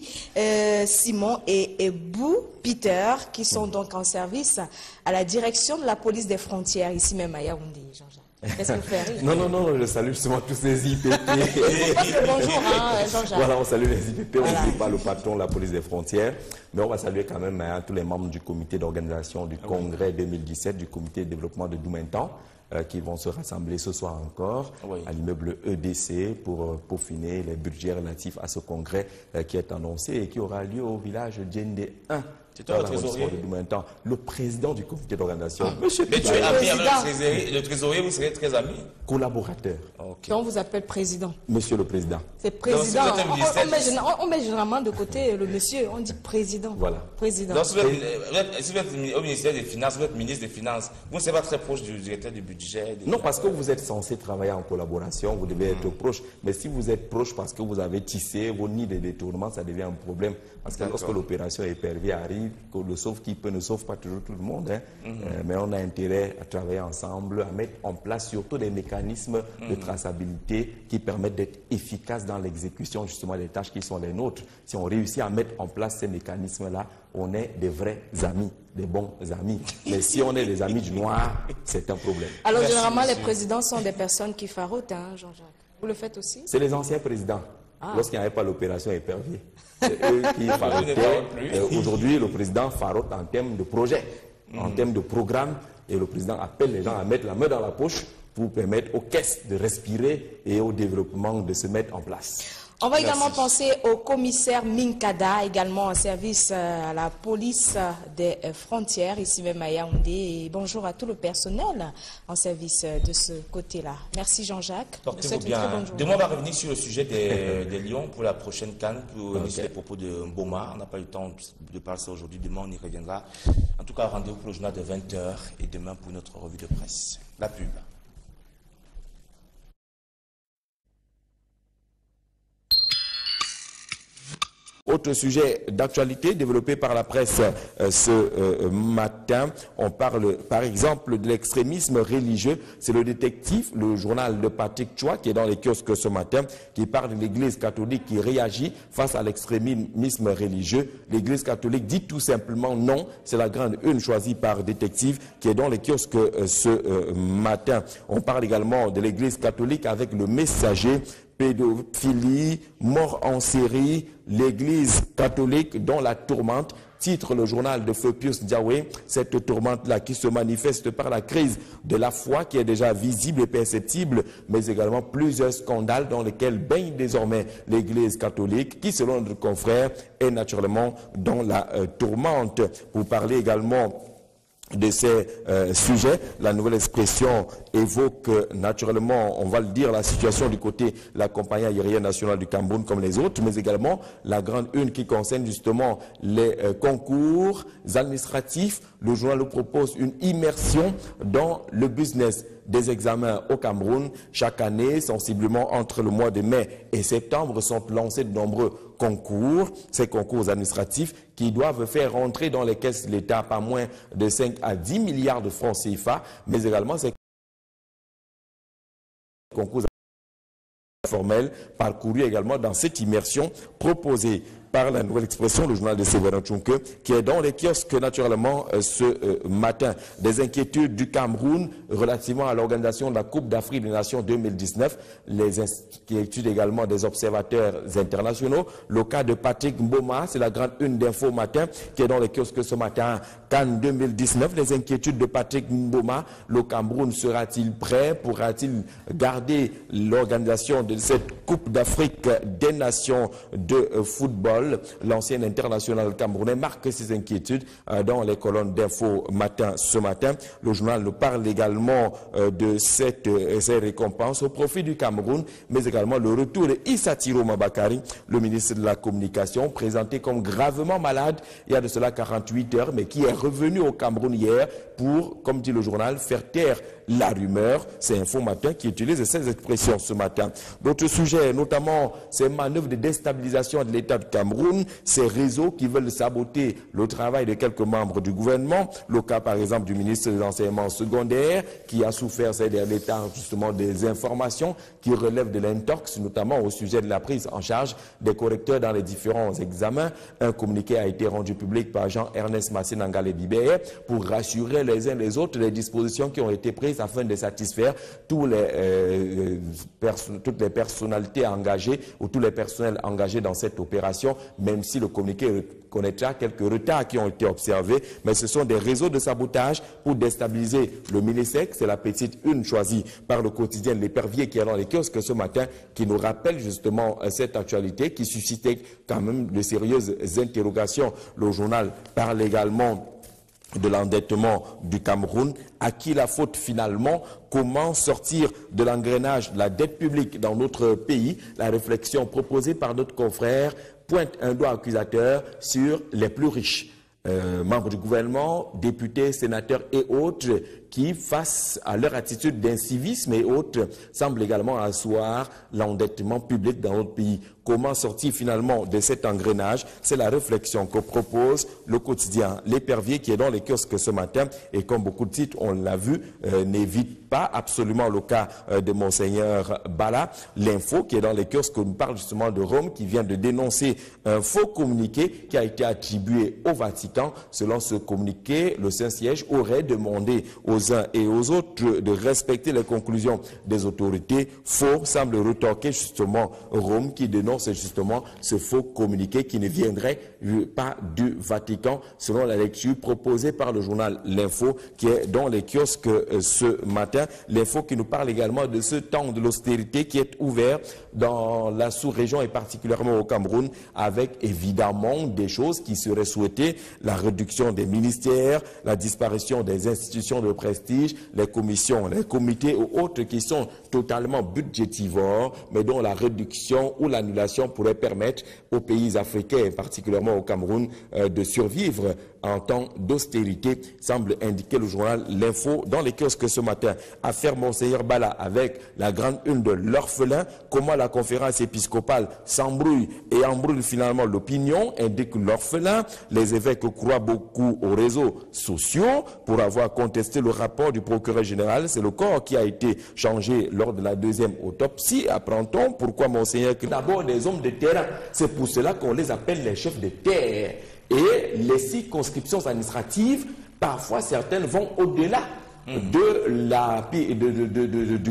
Simon et Bou Peter, qui sont donc en service à la direction de la police des frontières, ici même à Yaoundé, Jean-Jacques. Qu'est-ce que vous faites? Non, je salue justement tous ces IPP. Bonjour, Jean-Jacques. Voilà, on salue les IPP, on n'oublie pas le patron de la police des frontières, mais on va saluer quand même tous les membres du comité d'organisation du congrès 2017, du comité de développement de Doumentan, qui vont se rassembler ce soir encore à l'immeuble EDC pour peaufiner les budgets relatifs à ce congrès qui est annoncé et qui aura lieu au village Djende 1. C'est toi le trésorier. Le président du comité d'organisation. Monsieur mais tu es ami avec le trésorier, vous serez très ami. Collaborateur. Okay. On vous appelle président. Monsieur le président. C'est président. On met généralement de côté le monsieur, on dit président. Voilà. Président. Donc, si vous êtes au ministère des Finances, vous êtes ministre des Finances, vous ne serez pas très proche du directeur du budget. Non, parce que vous êtes censé travailler en collaboration, vous devez être proche. Mais si vous êtes proche parce que vous avez tissé vos nids de détournement, ça devient un problème. Parce que lorsque l'opération épervier arrive, dit que le sauve qui peut ne sauve pas toujours tout le monde, hein. Mais on a intérêt à travailler ensemble, à mettre en place surtout des mécanismes de traçabilité qui permettent d'être efficaces dans l'exécution justement des tâches qui sont les nôtres. Si on réussit à mettre en place ces mécanismes-là, on est des vrais amis, des bons amis. Mais si on est des amis du noir, c'est un problème. Alors, généralement, les présidents sont des personnes qui farotent, hein, Jean-Jacques. Vous le faites aussi? C'est les anciens présidents. Lorsqu'il n'y avait pas l'opération Épervier. C'est eux qui farotaient. Aujourd'hui, le président farote en termes de projet, en termes de programme. Et le président appelle les gens à mettre la main dans la poche pour permettre aux caisses de respirer et au développement de se mettre en place. On va également penser au commissaire Minkada, également en service à la police des frontières, ici même à Yaoundé. Et bonjour à tout le personnel en service de ce côté-là. Merci Jean-Jacques. Portez-vous bien. Demain, on va revenir sur le sujet des Lions pour la prochaine CAN, pour revenir sur les propos de Mboma. On n'a pas eu le temps de parler ça aujourd'hui. Demain, on y reviendra. En tout cas, rendez-vous pour le journal de 20h et demain pour notre revue de presse. La pub. Autre sujet d'actualité développé par la presse ce matin, on parle par exemple de l'extrémisme religieux. C'est le détective, le journal de Patrick Chua qui est dans les kiosques ce matin, qui parle de l'Église catholique qui réagit face à l'extrémisme religieux. L'Église catholique dit tout simplement non. C'est la grande une choisie par détective qui est dans les kiosques ce matin. On parle également de l'Église catholique avec le Messager. Pédophilie, mort en série, l'Église catholique dans la tourmente, titre le journal de Feu Pius Ndiaye. Cette tourmente-là qui se manifeste par la crise de la foi qui est déjà visible et perceptible, mais également plusieurs scandales dans lesquels baigne désormais l'Église catholique qui, selon notre confrère, est naturellement dans la tourmente. Pour parler également de ces sujets, la Nouvelle Expression évoque naturellement, on va le dire, la situation du côté de la compagnie aérienne nationale du Cameroun comme les autres, mais également la grande une qui concerne justement les concours administratifs. Le journal nous propose une immersion dans le business des examens au Cameroun. Chaque année, sensiblement entre le mois de mai et septembre, sont lancés de nombreux concours, ces concours administratifs qui doivent faire rentrer dans les caisses de l'État pas moins de 5 à 10 milliards de francs CFA, mais également ces concours formels parcourus également dans cette immersion proposée par la Nouvelle Expression, le journal de Séverin Tchouke, qui est dans les kiosques naturellement ce matin. Des inquiétudes du Cameroun relativement à l'organisation de la Coupe d'Afrique des Nations 2019, les inquiétudes également des observateurs internationaux. Le cas de Patrick Mboma, c'est la grande une d'Info Matin, qui est dans les kiosques ce matin. CAN 2019, les inquiétudes de Patrick Mboma, le Cameroun sera-t-il prêt? Pourra-t-il garder l'organisation de cette Coupe d'Afrique des Nations de football? L'ancien international camerounais marque ses inquiétudes dans les colonnes d'Info Matin ce matin. Le journal nous parle également de ces récompenses au profit du Cameroun, mais également le retour de Issa Thiro Mabakari, le ministre de la Communication, présenté comme gravement malade il y a de cela 48 heures, mais qui est revenu au Cameroun hier pour, comme dit le journal, faire taire la rumeur. C'est Info Matin qui utilise ces expressions ce matin. D'autres sujets, notamment ces manœuvres de déstabilisation de l'État du Cameroun, ces réseaux qui veulent saboter le travail de quelques membres du gouvernement. Le cas, par exemple, du ministre de l'Enseignement secondaire qui a souffert ces derniers temps justement des informations qui relèvent de l'intox, notamment au sujet de la prise en charge des correcteurs dans les différents examens. Un communiqué a été rendu public par Jean-Ernest Massénangale-Bibé pour rassurer les uns les autres les dispositions qui ont été prises afin de satisfaire toutes les personnalités engagées ou tous les personnels engagés dans cette opération, même si le communiqué connaîtra quelques retards qui ont été observés, mais ce sont des réseaux de sabotage pour déstabiliser le Minisec. C'est la petite une choisie par le quotidien L'Épervier qui est dans les kiosques ce matin, qui nous rappelle justement cette actualité qui suscitait quand même de sérieuses interrogations. Le journal parle également de l'endettement du Cameroun. À qui la faute finalement? Comment sortir de l'engrenage de la dette publique dans notre pays? La réflexion proposée par notre confrère pointe un doigt accusateur sur les plus riches. Membres du gouvernement, députés, sénateurs et autres qui, face à leur attitude d'incivisme et autres, semblent également asseoir l'endettement public dans notre pays. Comment sortir finalement de cet engrenage? C'est la réflexion que propose le quotidien L'Épervier qui est dans les kiosques ce matin et comme beaucoup de titres, on l'a vu, n'évite pas absolument le cas de Monseigneur Bala. L'info qui est dans les kiosques nous parle justement de Rome qui vient de dénoncer un faux communiqué qui a été attribué au Vatican. Selon ce communiqué, le Saint-Siège aurait demandé aux uns et aux autres de respecter les conclusions des autorités. Faux semble retorquer justement Rome qui dénonce justement ce faux communiqué qui ne viendrait pas du Vatican selon la lecture proposée par le journal L'Info qui est dans les kiosques ce matin. L'Info qui nous parle également de ce temps de l'austérité qui est ouvert dans la sous-région et particulièrement au Cameroun avec évidemment des choses qui seraient souhaitées, la réduction des ministères, la disparition des institutions de prestige, les commissions, les comités ou autres qui sont totalement budgétivores mais dont la réduction ou l'annulation pourrait permettre aux pays africains, particulièrement au Cameroun, de survivre en temps d'austérité, semble indiquer le journal L'Info dans les kiosques ce matin. Affaire Monseigneur Bala avec la grande une de l'orphelin, comment la conférence épiscopale s'embrouille et embrouille finalement l'opinion, indique l'orphelin. Les évêques croient beaucoup aux réseaux sociaux pour avoir contesté le rapport du procureur général. C'est le corps qui a été changé lors de la deuxième autopsie. Apprend-on pourquoi Monseigneur d'abord des hommes de terrain. C'est pour cela qu'on les appelle les chefs de terre. Et les circonscriptions administratives, parfois certaines vont au-delà du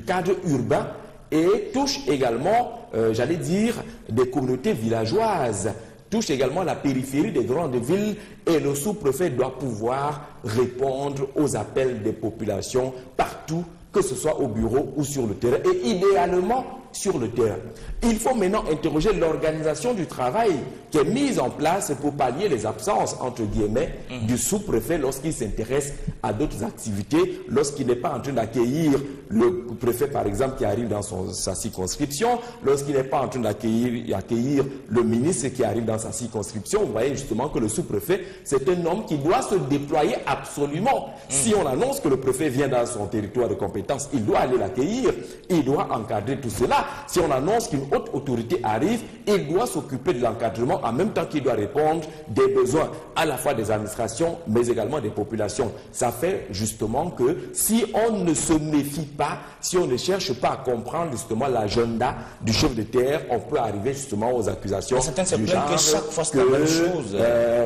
cadre urbain et touchent également, j'allais dire, des communautés villageoises, touchent également la périphérie des grandes villes et le sous-préfet doit pouvoir répondre aux appels des populations partout, que ce soit au bureau ou sur le terrain, et idéalement sur le terrain. Il faut maintenant interroger l'organisation du travail qui est mise en place pour pallier les absences, entre guillemets, du sous-préfet lorsqu'il s'intéresse à d'autres activités, lorsqu'il n'est pas en train d'accueillir le préfet, par exemple, qui arrive dans sa circonscription, lorsqu'il n'est pas en train d'accueillir le ministre qui arrive dans sa circonscription. Vous voyez justement que le sous-préfet, c'est un homme qui doit se déployer absolument. Si on annonce que le préfet vient dans son territoire de compétence, il doit aller l'accueillir, il doit encadrer tout cela. Si on annonce qu'une haute autorité arrive, il doit s'occuper de l'encadrement en même temps qu'il doit répondre des besoins à la fois des administrations mais également des populations. Ça fait justement que si on ne se méfie pas, si on ne cherche pas à comprendre justement l'agenda du chef de terre, on peut arriver justement aux accusations. Certains se plaignent que chaque fois c'est la même chose.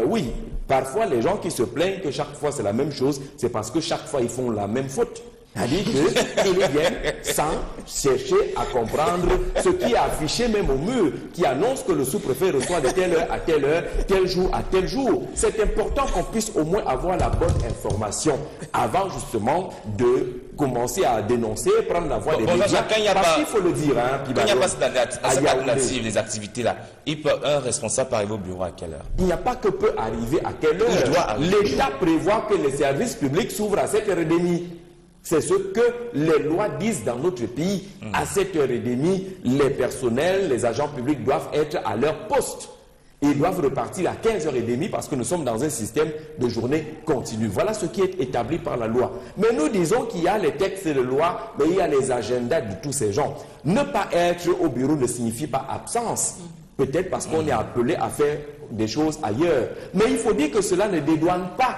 Oui, parfois les gens qui se plaignent que chaque fois c'est la même chose, c'est parce que chaque fois ils font la même faute. C'est-à-dire qu'ils viennent sans chercher à comprendre ce qui est affiché même au mur, qui annonce que le sous-préfet reçoit de telle heure à telle heure, tel jour à tel jour. C'est important qu'on puisse au moins avoir la bonne information avant justement de commencer à dénoncer, prendre la voix des médias. Parce qu'il faut le dire. Quand il n'y a pas cette alternative, les activités-là, un responsable peut arriver au bureau à quelle heure? Il n'y a pas que peut arriver à quelle heure. L'État prévoit que les services publics s'ouvrent à 7h30. C'est ce que les lois disent dans notre pays. À 7h30, les personnels, les agents publics doivent être à leur poste. Ils doivent repartir à 15h30 parce que nous sommes dans un système de journée continue. Voilà ce qui est établi par la loi. Mais nous disons qu'il y a les textes de loi, mais il y a les agendas de tous ces gens. Ne pas être au bureau ne signifie pas absence. Peut-être parce qu'on est appelé à faire des choses ailleurs. Mais il faut dire que cela ne dédouane pas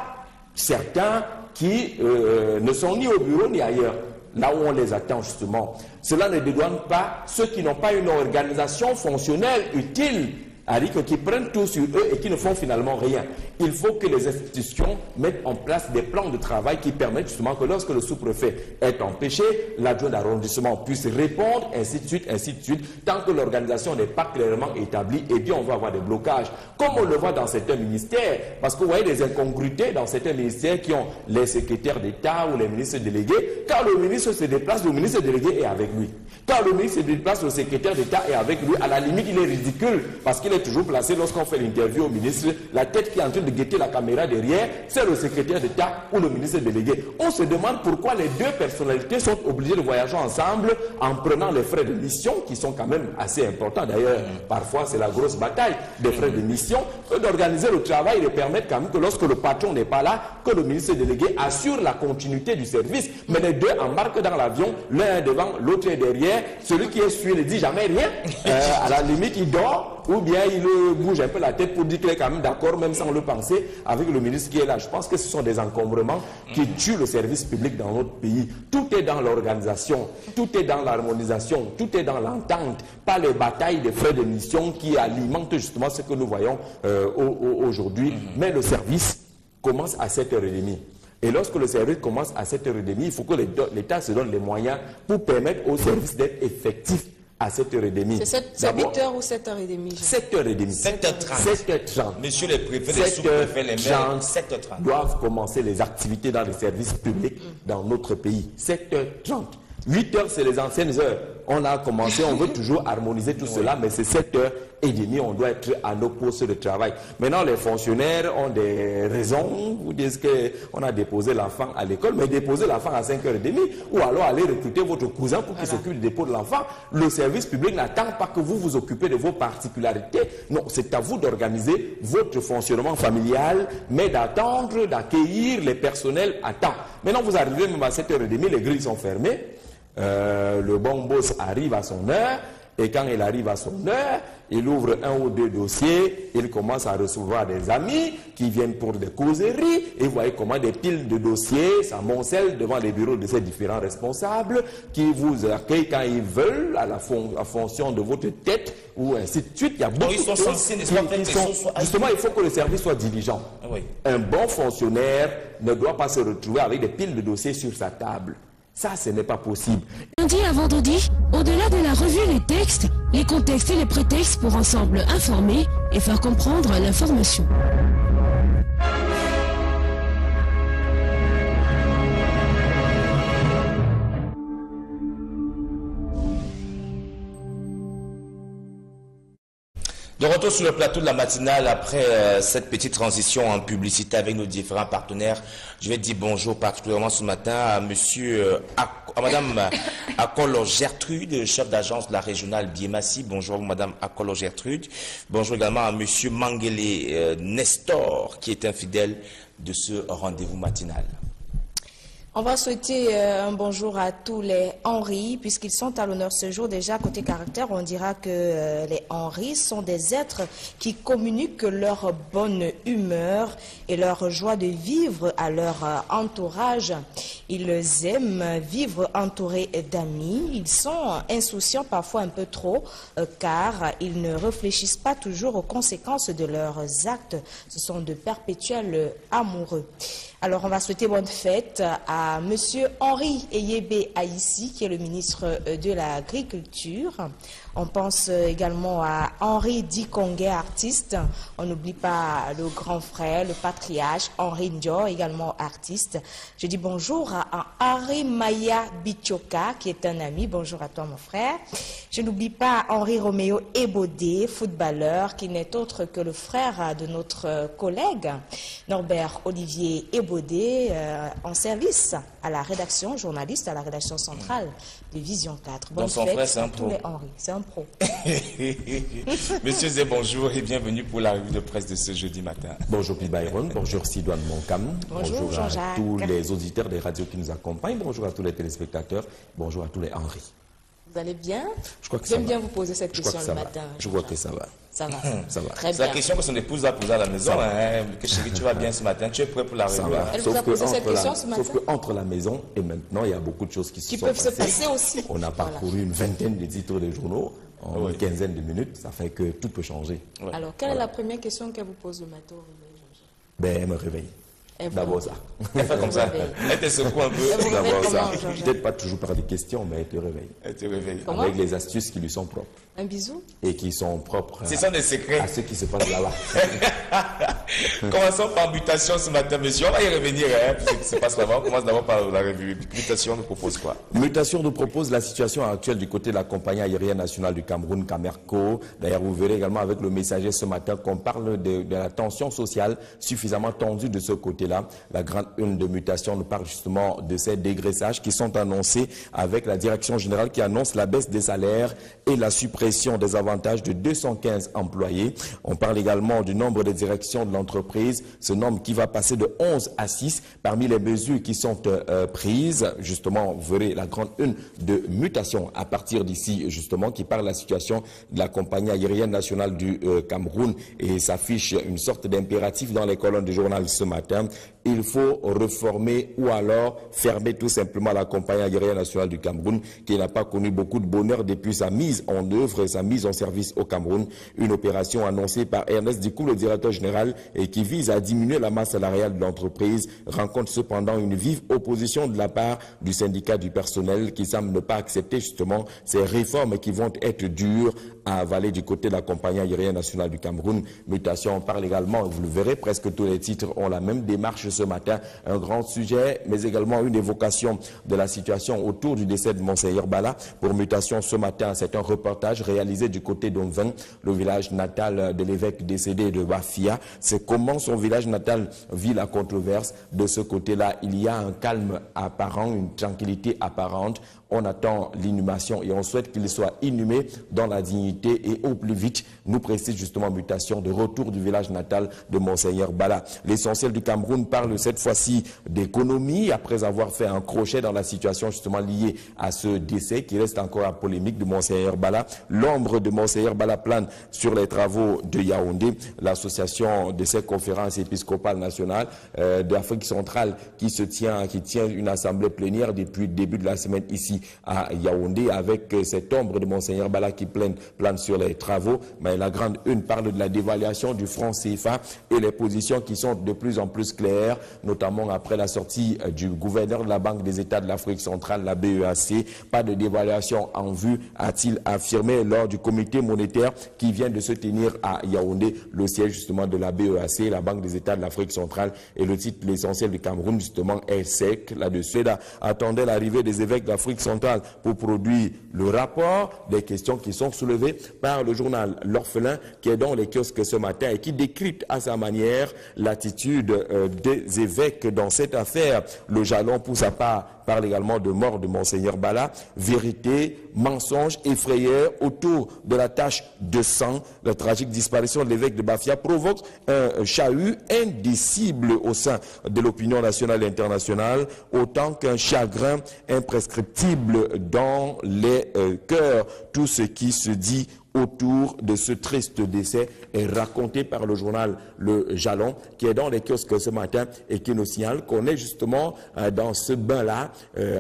certains qui ne sont ni au bureau ni ailleurs, là où on les attend justement. Cela ne dédouane pas ceux qui n'ont pas une organisation fonctionnelle utile, c'est-à-dire qui prennent tout sur eux et qui ne font finalement rien. Il faut que les institutions mettent en place des plans de travail qui permettent justement que lorsque le sous-préfet est empêché, l'adjoint d'arrondissement puisse répondre, ainsi de suite, ainsi de suite. Tant que l'organisation n'est pas clairement établie, eh bien on va avoir des blocages. Comme on le voit dans certains ministères, parce que vous voyez des incongruités dans certains ministères qui ont les secrétaires d'État ou les ministres délégués. Quand le ministre se déplace, le ministre délégué est avec lui. Quand le ministre se déplace, le secrétaire d'État est avec lui. À la limite, il est ridicule parce qu'il est toujours placé lorsqu'on fait l'interview au ministre. La tête qui est en train de guetter la caméra derrière, c'est le secrétaire d'État ou le ministre délégué. On se demande pourquoi les deux personnalités sont obligées de voyager ensemble en prenant les frais de mission qui sont quand même assez importants. D'ailleurs, parfois, c'est la grosse bataille des frais de mission. D'organiser le travail et de permettre quand même que lorsque le patron n'est pas là, que le ministre délégué assure la continuité du service. Mais les deux embarquent dans l'avion, l'un est devant, l'autre est derrière. Celui qui est suivi ne dit jamais rien. À la limite, il dort ou bien il bouge un peu la tête pour dire qu'il est quand même d'accord, même sans le penser, avec le ministre qui est là. Je pense que ce sont des encombrements qui tuent le service public dans notre pays. Tout est dans l'organisation, tout est dans l'harmonisation, tout est dans l'entente, pas les batailles des frais de mission qui alimentent justement ce que nous voyons aujourd'hui. Mais le service commence à 7h30. Et lorsque le service commence à 7h30, il faut que l'État se donne les moyens pour permettre au service d'être effectif à 7h30. C'est 8h ou 7h30? 7h30. 7h30. Monsieur le préfet, les sous-préfets, les maires, 7h30. Doivent commencer les activités dans les services publics dans notre pays. 7h30. 8h, c'est les anciennes heures. On a commencé, on veut toujours harmoniser tout cela, mais c'est 7h30, on doit être à nos postes de travail. Maintenant, les fonctionnaires ont des raisons. Vous dites qu'on a déposé l'enfant à l'école, mais déposer l'enfant à 5h30, ou alors aller recruter votre cousin pour qu'il s'occupe du dépôt de l'enfant. Le service public n'attend pas que vous vous occupez de vos particularités. Non, c'est à vous d'organiser votre fonctionnement familial, mais d'attendre, d'accueillir les personnels à temps. Maintenant, vous arrivez même à 7h30, les grilles sont fermées. Le bon boss arrive à son heure et quand il arrive à son heure, il ouvre un ou deux dossiers, il commence à recevoir des amis qui viennent pour des causeries et vous voyez comment des piles de dossiers s'amoncellent devant les bureaux de ces différents responsables qui vous accueillent quand ils veulent à la fonction de votre tête ou ainsi de suite. Il y a beaucoup de choses justement, il faut que le service soit diligent. Oui. Un bon fonctionnaire ne doit pas se retrouver avec des piles de dossiers sur sa table. Ça, ce n'est pas possible. Lundi à vendredi, au-delà de la revue, les textes, les contextes et les prétextes pour ensemble informer et faire comprendre l'information. De retour sur le plateau de la matinale, après cette petite transition en publicité avec nos différents partenaires, je vais dire bonjour particulièrement ce matin à Madame Akolo Gertrude, chef d'agence de la régionale Biémassi. Bonjour Madame Akolo Gertrude. Bonjour également à Monsieur Mangele Nestor, qui est un fidèle de ce rendez-vous matinal. On va souhaiter un bonjour à tous les Henri, puisqu'ils sont à l'honneur ce jour. Déjà, côté caractère, on dira que les Henri sont des êtres qui communiquent leur bonne humeur et leur joie de vivre à leur entourage. Ils aiment vivre entourés d'amis. Ils sont insouciants, parfois un peu trop, car ils ne réfléchissent pas toujours aux conséquences de leurs actes. Ce sont de perpétuels amoureux. Alors, on va souhaiter bonne fête à M. Henri Eyebe Aïssi, qui est le ministre de l'Agriculture. On pense également à Henri Dikongue, artiste. On n'oublie pas le grand frère, le patriarche, Henri Ndio, également artiste. Je dis bonjour à Henri Maya Bichoka, qui est un ami. Bonjour à toi, mon frère. Je n'oublie pas Henri Roméo Ebodé, footballeur, qui n'est autre que le frère de notre collègue Norbert Olivier Ebodé, en service à la rédaction, journaliste à la rédaction centrale de Vision 4. Bonne son fête frère, c'est un à tous pro. les Henri. C'est un pro. Monsieur Zé, bonjour et bienvenue pour la revue de presse de ce jeudi matin. Bonjour Pi Byron, bonjour Sidoine Moncam, Bonjour à Jean-Jacques. tous les auditeurs des radios qui nous accompagnent, bonjour à tous les téléspectateurs, bonjour à tous les Henri. Vous allez bien? Je crois que ça J'aime va. bien vous poser cette Je crois question que le ça va. matin. Je vois que ça va. Ça va. Ça va. Très C'est la bien. question que son épouse a posée à la maison. Que chérie, tu vas bien ce matin? Tu es prêt pour la Ça revue? va. Hein? Elle vous a posé cette question ce matin? Sauf qu'entre la maison et maintenant, il y a beaucoup de choses qui Qui sont peuvent se passées. passer aussi. On a parcouru une vingtaine de titres de journaux en Oui. une quinzaine de minutes. Ça fait que tout peut changer. Ouais. Alors, quelle est la première question qu'elle vous pose le matin au réveil, Jean-Jacques? Ben, elle me réveille. D'abord ça. Elle fait comme ça. Elle te secoue un peu. D'abord ça. Peut-être pas toujours par des questions, mais elle te réveille. Elle te réveille. Avec les astuces qui lui sont propres. Un bisou? Et qui sont propres Ce sont des secrets à ce qui se passe là-bas. Commençons par mutation ce matin, monsieur. On va y revenir, hein, ce qui se passe là-bas. On commence d'abord par la revue. Mutation nous propose quoi? Mutation nous propose la situation actuelle du côté de la compagnie aérienne nationale du Cameroun, Camerco. D'ailleurs, vous verrez également avec le messager ce matin qu'on parle de la tension sociale suffisamment tendue de ce côté-là. La grande une de mutation nous parle justement de ces dégraissages qui sont annoncés avec la direction générale qui annonce la baisse des salaires et la suppression des avantages de 215 employés. On parle également du nombre de directions de l'entreprise, ce nombre qui va passer de 11 à 6 parmi les mesures qui sont prises. Justement, vous verrez la grande une de mutation à partir d'ici, justement, qui parle de la situation de la compagnie aérienne nationale du Cameroun et s'affiche une sorte d'impératif dans les colonnes du journal ce matin. Il faut reformer ou alors fermer tout simplement la compagnie aérienne nationale du Cameroun qui n'a pas connu beaucoup de bonheur depuis sa mise en œuvre et sa mise en service au Cameroun. Une opération annoncée par Ernest Dicou, le directeur général, et qui vise à diminuer la masse salariale de l'entreprise, rencontre cependant une vive opposition de la part du syndicat du personnel qui semble ne pas accepter justement ces réformes qui vont être dures à avaler du côté de la compagnie aérienne nationale du Cameroun. Mutation, on parle également, vous le verrez, presque tous les titres ont la même démarche ce matin. Un grand sujet, mais également une évocation de la situation autour du décès de Monseigneur Bala. Pour Mutation ce matin, c'est un reportage réalisé du côté d'Onvin, le village natal de l'évêque décédé de Bafia. C'est comment son village natal vit la controverse. De ce côté-là, il y a un calme apparent, une tranquillité apparente. On attend l'inhumation et on souhaite qu'il soit inhumé dans la dignité et au plus vite, nous précise justement Mutation, de retour du village natal de Monseigneur Bala. L'essentiel du Cameroun parle cette fois-ci d'économie après avoir fait un crochet dans la situation justement liée à ce décès qui reste encore à polémique de Monseigneur Bala. L'ombre de Monseigneur Bala plane sur les travaux de Yaoundé, l'association de ces conférences épiscopales nationales d'Afrique centrale qui tient une assemblée plénière depuis le début de la semaine ici à Yaoundé avec cette ombre de Monseigneur Bala qui plane sur les travaux. Mais la grande une parle de la dévaluation du franc CFA et les positions qui sont de plus en plus claires, notamment après la sortie du gouverneur de la Banque des États de l'Afrique centrale, la BEAC. Pas de dévaluation en vue, a-t-il affirmé lors du comité monétaire qui vient de se tenir à Yaoundé, le siège justement de la BEAC, la Banque des États de l'Afrique centrale. Et le titre, l'essentiel du Cameroun, justement, est sec. Là-dessus, attendait l'arrivée des évêques d'Afrique centrale pour produire le rapport des questions qui sont soulevées par le journal L'Orphelin qui est dans les kiosques ce matin et qui décrypte à sa manière l'attitude des évêques dans cette affaire. Le Jalon, pour sa part, parle également de mort de Monseigneur Bala. Vérité, mensonge et frayeur autour de la tache de sang. La tragique disparition de l'évêque de Bafia provoque un chahut indicible au sein de l'opinion nationale et internationale, autant qu'un chagrin imprescriptible dans les cœurs. Tout ce qui se dit autour de ce triste décès est raconté par le journal Le Jalon qui est dans les kiosques ce matin et qui nous signale qu'on est justement dans ce bain-là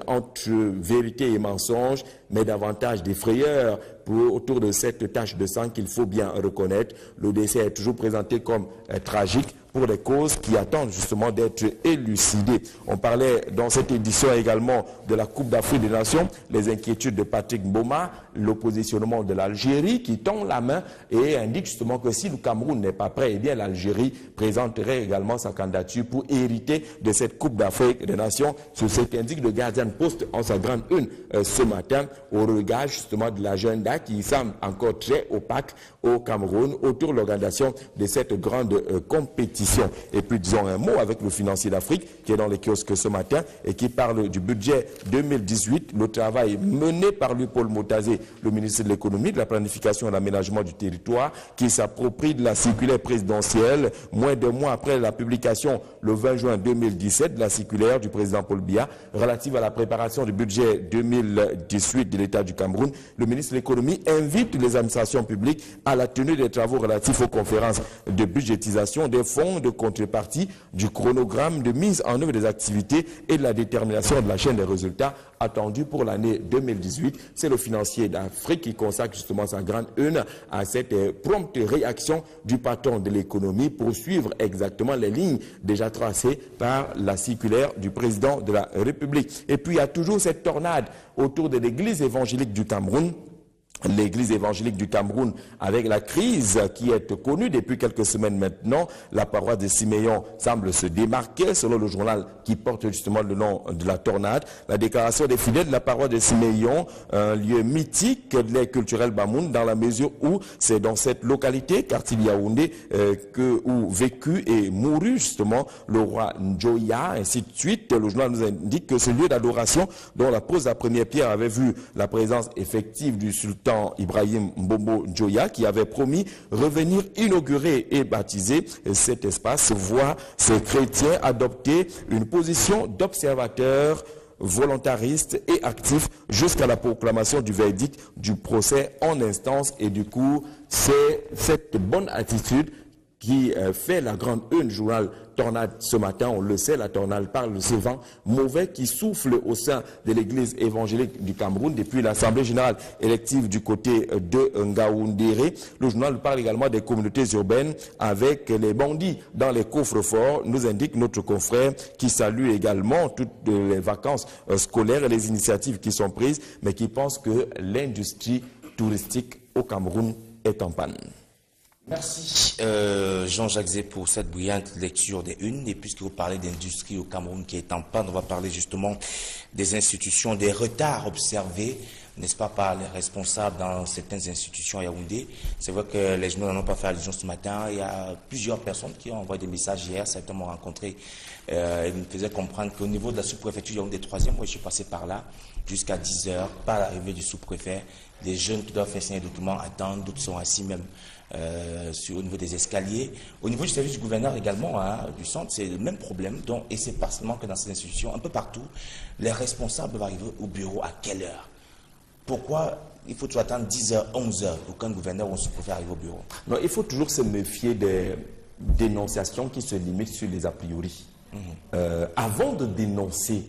entre vérité et mensonge, mais davantage des frayeurs autour de cette tache de sang qu'il faut bien reconnaître. Le décès est toujours présenté comme tragique pour des causes qui attendent justement d'être élucidées. On parlait dans cette édition également de la Coupe d'Afrique des Nations, les inquiétudes de Patrick Mboma, l'oppositionnement de l'Algérie qui tend la main et indique justement que si le Cameroun n'est pas prêt, eh bien l'Algérie présenterait également sa candidature pour hériter de cette Coupe d'Afrique des Nations. C'est ce qu'indique le Guardian Post en sa grande une ce matin au regard justement de l'agenda qui semble encore très opaque au Cameroun autour de l'organisation de cette grande compétition. Et puis disons un mot avec le financier d'Afrique qui est dans les kiosques ce matin et qui parle du budget 2018, le travail mené par lui Paul Motazé, le ministre de l'économie, de la planification et de l'aménagement du territoire, qui s'approprie de la circulaire présidentielle moins d'un mois après la publication le 20 juin 2017 de la circulaire du président Paul Biya relative à la préparation du budget 2018 de l'État du Cameroun. Le ministre de l'économie invite les administrations publiques à la tenue des travaux relatifs aux conférences de budgétisation des fonds de contrepartie, du chronogramme de mise en œuvre des activités et de la détermination de la chaîne des résultats attendu pour l'année 2018. C'est le financier d'Afrique qui consacre justement sa grande une à cette prompte réaction du patron de l'économie pour suivre exactement les lignes déjà tracées par la circulaire du président de la République. Et puis il y a toujours cette tornade autour de l'église évangélique du Cameroun. L'église évangélique du Cameroun, avec la crise qui est connue depuis quelques semaines maintenant, la paroisse de Siméon semble se démarquer, selon le journal qui porte justement le nom de la tornade. La déclaration des fidèles de la paroisse de Siméon, un lieu mythique de l'ère culturelle Bamoun, dans la mesure où c'est dans cette localité, quartier Yaoundé, où vécu et mourut justement le roi Njoya, ainsi de suite. Le journal nous indique que ce lieu d'adoration, dont la pose de la première pierre avait vu la présence effective du sultan Ibrahim Mbombo Njoya, qui avait promis revenir inaugurer et baptiser cet espace, voit ces chrétiens adopter une position d'observateur volontariste et actif jusqu'à la proclamation du verdict du procès en instance. Et du coup, c'est cette bonne attitude qui fait la grande une du journal Tornade ce matin. On le sait, la tornade parle de ce vent mauvais qui souffle au sein de l'église évangélique du Cameroun depuis l'Assemblée générale élective du côté de Ngaoundéré. Le journal parle également des communautés urbaines avec les bandits dans les coffres-forts, nous indique notre confrère, qui salue également toutes les vacances scolaires et les initiatives qui sont prises, mais qui pense que l'industrie touristique au Cameroun est en panne. Merci Jean-Jacques Zé pour cette brillante lecture des unes. Et puisque vous parlez d'industrie au Cameroun qui est en panne, on va parler justement des institutions, des retards observés, n'est-ce pas, par les responsables dans certaines institutions à Yaoundé. C'est vrai que les journaux n'en ont pas fait allusion ce matin. Il y a plusieurs personnes qui ont envoyé des messages hier, certains m'ont rencontré. Ils me faisaient comprendre qu'au niveau de la sous-préfecture Yaoundé 3e, moi je suis passé par là jusqu'à 10 h, pas l'arrivée du sous-préfet. Les jeunes qui doivent faire signer des documents attendent, d'autres sont assis même au niveau des escaliers. Au niveau du service du gouverneur également, du centre, c'est le même problème. Donc, et c'est pas seulement que dans ces institutions, un peu partout, les responsables doivent arriver au bureau à quelle heure? Pourquoi il faut toujours attendre 10 h, 11 h pour qu'un gouverneur ou un sous-préfet arrive au bureau? Non, il faut toujours se méfier des dénonciations qui se limitent sur les a priori. Avant de dénoncer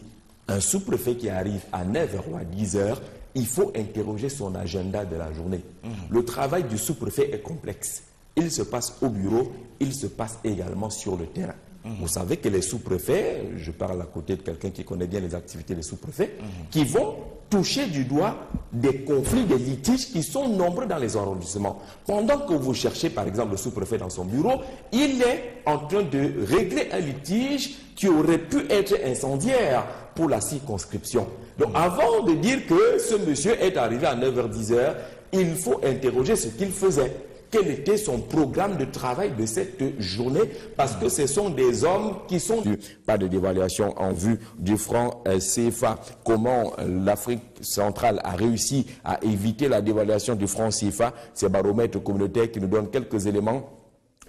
un sous-préfet qui arrive à 9 h ou à 10 h, il faut interroger son agenda de la journée. Le travail du sous-préfet est complexe. Il se passe au bureau, il se passe également sur le terrain. Vous savez que les sous-préfets, je parle à côté de quelqu'un qui connaît bien les activités des sous-préfets, qui vont toucher du doigt des conflits, des litiges qui sont nombreux dans les arrondissements. Pendant que vous cherchez par exemple le sous-préfet dans son bureau, il est en train de régler un litige qui aurait pu être incendiaire pour la circonscription. Donc avant de dire que ce monsieur est arrivé à 9 h, 10 h, il faut interroger ce qu'il faisait. Quel était son programme de travail de cette journée? Parce que ce sont des hommes qui sont... Pas de dévaluation en vue du franc CFA. Comment l'Afrique centrale a réussi à éviter la dévaluation du franc CFA? C'est Baromètre communautaire qui nous donne quelques éléments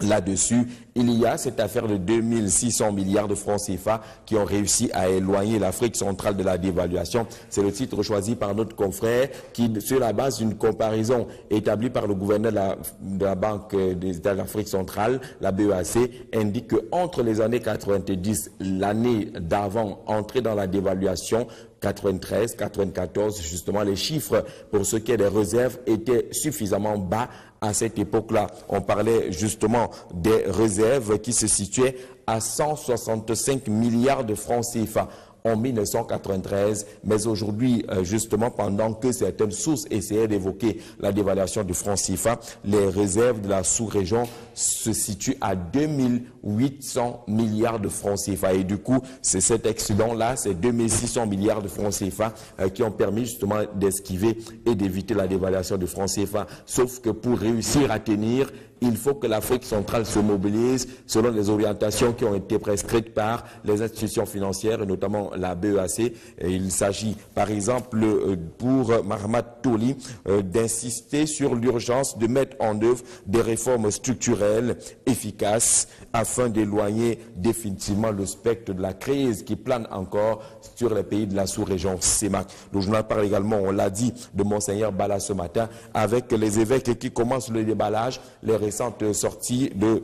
là-dessus. Il y a cette affaire de 2600 milliards de francs CFA qui ont réussi à éloigner l'Afrique centrale de la dévaluation. C'est le titre choisi par notre confrère qui, sur la base d'une comparaison établie par le gouverneur de la Banque des États d'Afrique centrale, la BEAC, indique qu'entre les années 90, l'année d'avant, entrée dans la dévaluation, 93, 94, justement, les chiffres pour ce qui est des réserves étaient suffisamment bas à cette époque-là. On parlait justement des réserves qui se situaient à 165 milliards de francs CFA en 1993, mais aujourd'hui, justement, pendant que certaines sources essayaient d'évoquer la dévaluation du franc CFA, les réserves de la sous-région se situent à 2800 milliards de francs CFA. Et du coup, c'est cet excédent-là, ces 2600 milliards de francs CFA qui ont permis justement d'esquiver et d'éviter la dévaluation du franc CFA. Sauf que pour réussir à tenir, il faut que l'Afrique centrale se mobilise selon les orientations qui ont été prescrites par les institutions financières, et notamment la BEAC. Et il s'agit, par exemple, pour Mahamat Toli, d'insister sur l'urgence de mettre en œuvre des réformes structurelles efficaces afin d'éloigner définitivement le spectre de la crise qui plane encore sur les pays de la sous-région CEMAC. Le journal parle également, on l'a dit, de Monseigneur Bala ce matin, avec les évêques qui commencent le déballage, les récentes sorties de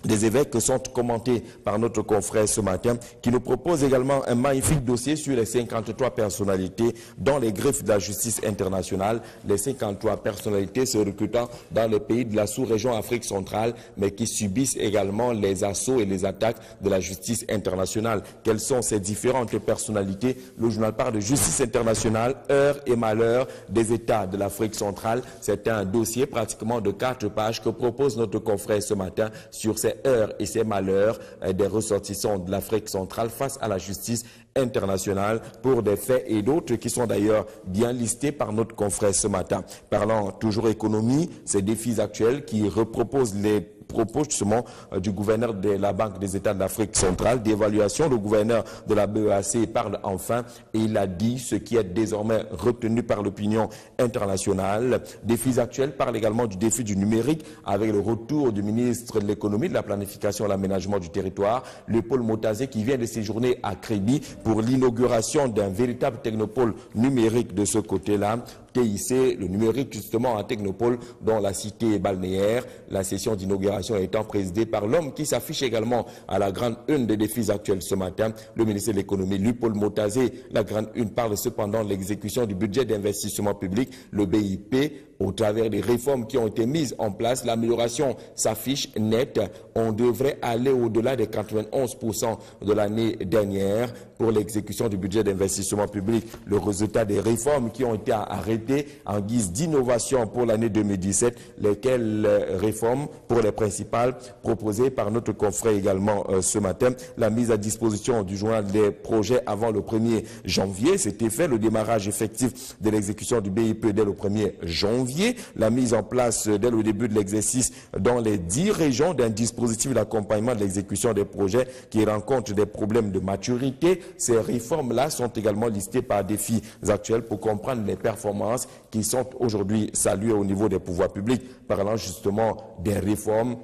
des évêques sont commentés par notre confrère ce matin, qui nous propose également un magnifique dossier sur les 53 personnalités dans les griffes de la justice internationale, les 53 personnalités se recrutant dans les pays de la sous-région Afrique centrale, mais qui subissent également les assauts et les attaques de la justice internationale. Quelles sont ces différentes personnalités? Le journal parle de justice internationale, heures et malheurs des États de l'Afrique centrale. C'est un dossier pratiquement de 4 pages que propose notre confrère ce matin sur ces heures et ces malheurs des ressortissants de l'Afrique centrale face à la justice internationale pour des faits et d'autres qui sont d'ailleurs bien listés par notre confrère ce matin. Parlant toujours économie, ces défis actuels qui reproposent les propos justement du gouverneur de la Banque des États de l'Afrique centrale, d'évaluation. Le gouverneur de la BEAC parle enfin et il a dit ce qui est désormais retenu par l'opinion internationale. Défis actuels parle également du défi du numérique avec le retour du ministre de l'économie, de la planification et l'aménagement du territoire, Léopold Motazé, qui vient de séjourner à Kribi pour l'inauguration d'un véritable technopôle numérique de ce côté-là. TIC, le numérique justement en technopole dont la cité balnéaire. La session d'inauguration étant présidée par l'homme qui s'affiche également à la grande une des défis actuels ce matin, le ministre de l'économie, Léopold Motazé. La grande une parle cependant de l'exécution du budget d'investissement public, le BIP, au travers des réformes qui ont été mises en place. L'amélioration s'affiche nette. On devrait aller au-delà des 91% de l'année dernière pour l'exécution du budget d'investissement public. Le résultat des réformes qui ont été arrêtées en guise d'innovation pour l'année 2017, lesquelles réformes pour les principales proposées par notre confrère également ce matin. La mise à disposition du journal des projets avant le 1er janvier, c'était fait. Le démarrage effectif de l'exécution du BIP dès le 1er janvier. La mise en place dès le début de l'exercice dans les 10 régions d'un dispositif d'accompagnement de l'exécution des projets qui rencontrent des problèmes de maturité. Ces réformes-là sont également listées par défis actuels pour comprendre les performances qui sont aujourd'hui saluées au niveau des pouvoirs publics, parlant justement des réformes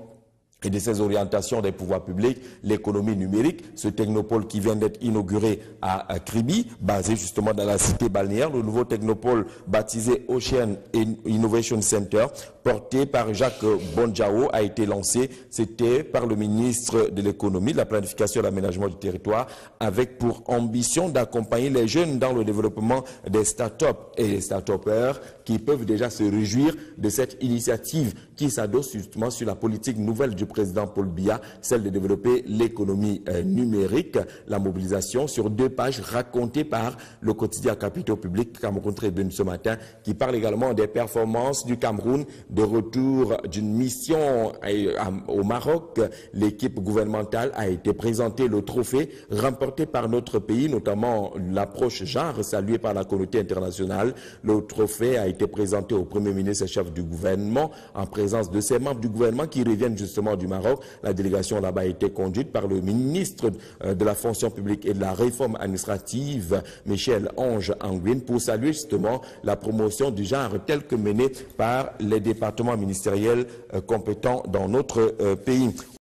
et de ces orientations des pouvoirs publics, l'économie numérique, ce technopôle qui vient d'être inauguré à Kribi, basé justement dans la cité balnéaire, le nouveau technopôle baptisé Ocean Innovation Center, porté par Jacques Bonjao, a été lancé. C'était par le ministre de l'économie, de la planification et de l'aménagement du territoire, avec pour ambition d'accompagner les jeunes dans le développement des start-up et les start-upers qui peuvent déjà se réjouir de cette initiative qui s'adosse justement sur la politique nouvelle du président Paul Biya, celle de développer l'économie numérique. La mobilisation sur 2 pages racontée par le quotidien Capitaux Public Cameroun Tribune ce matin, qui parle également des performances du Cameroun, de retour d'une mission au Maroc. L'équipe gouvernementale a été présentée le trophée remporté par notre pays, notamment l'approche genre saluée par la communauté internationale. Le trophée a été présenté au Premier ministre et chef du gouvernement en présence de ses membres du gouvernement qui reviennent justement du Maroc. La délégation là-bas a été conduite par le ministre de la fonction publique et de la réforme administrative, Michel Ange Anguine, pour saluer justement la promotion du genre telle que menée par les départements ministériels compétents dans notre pays.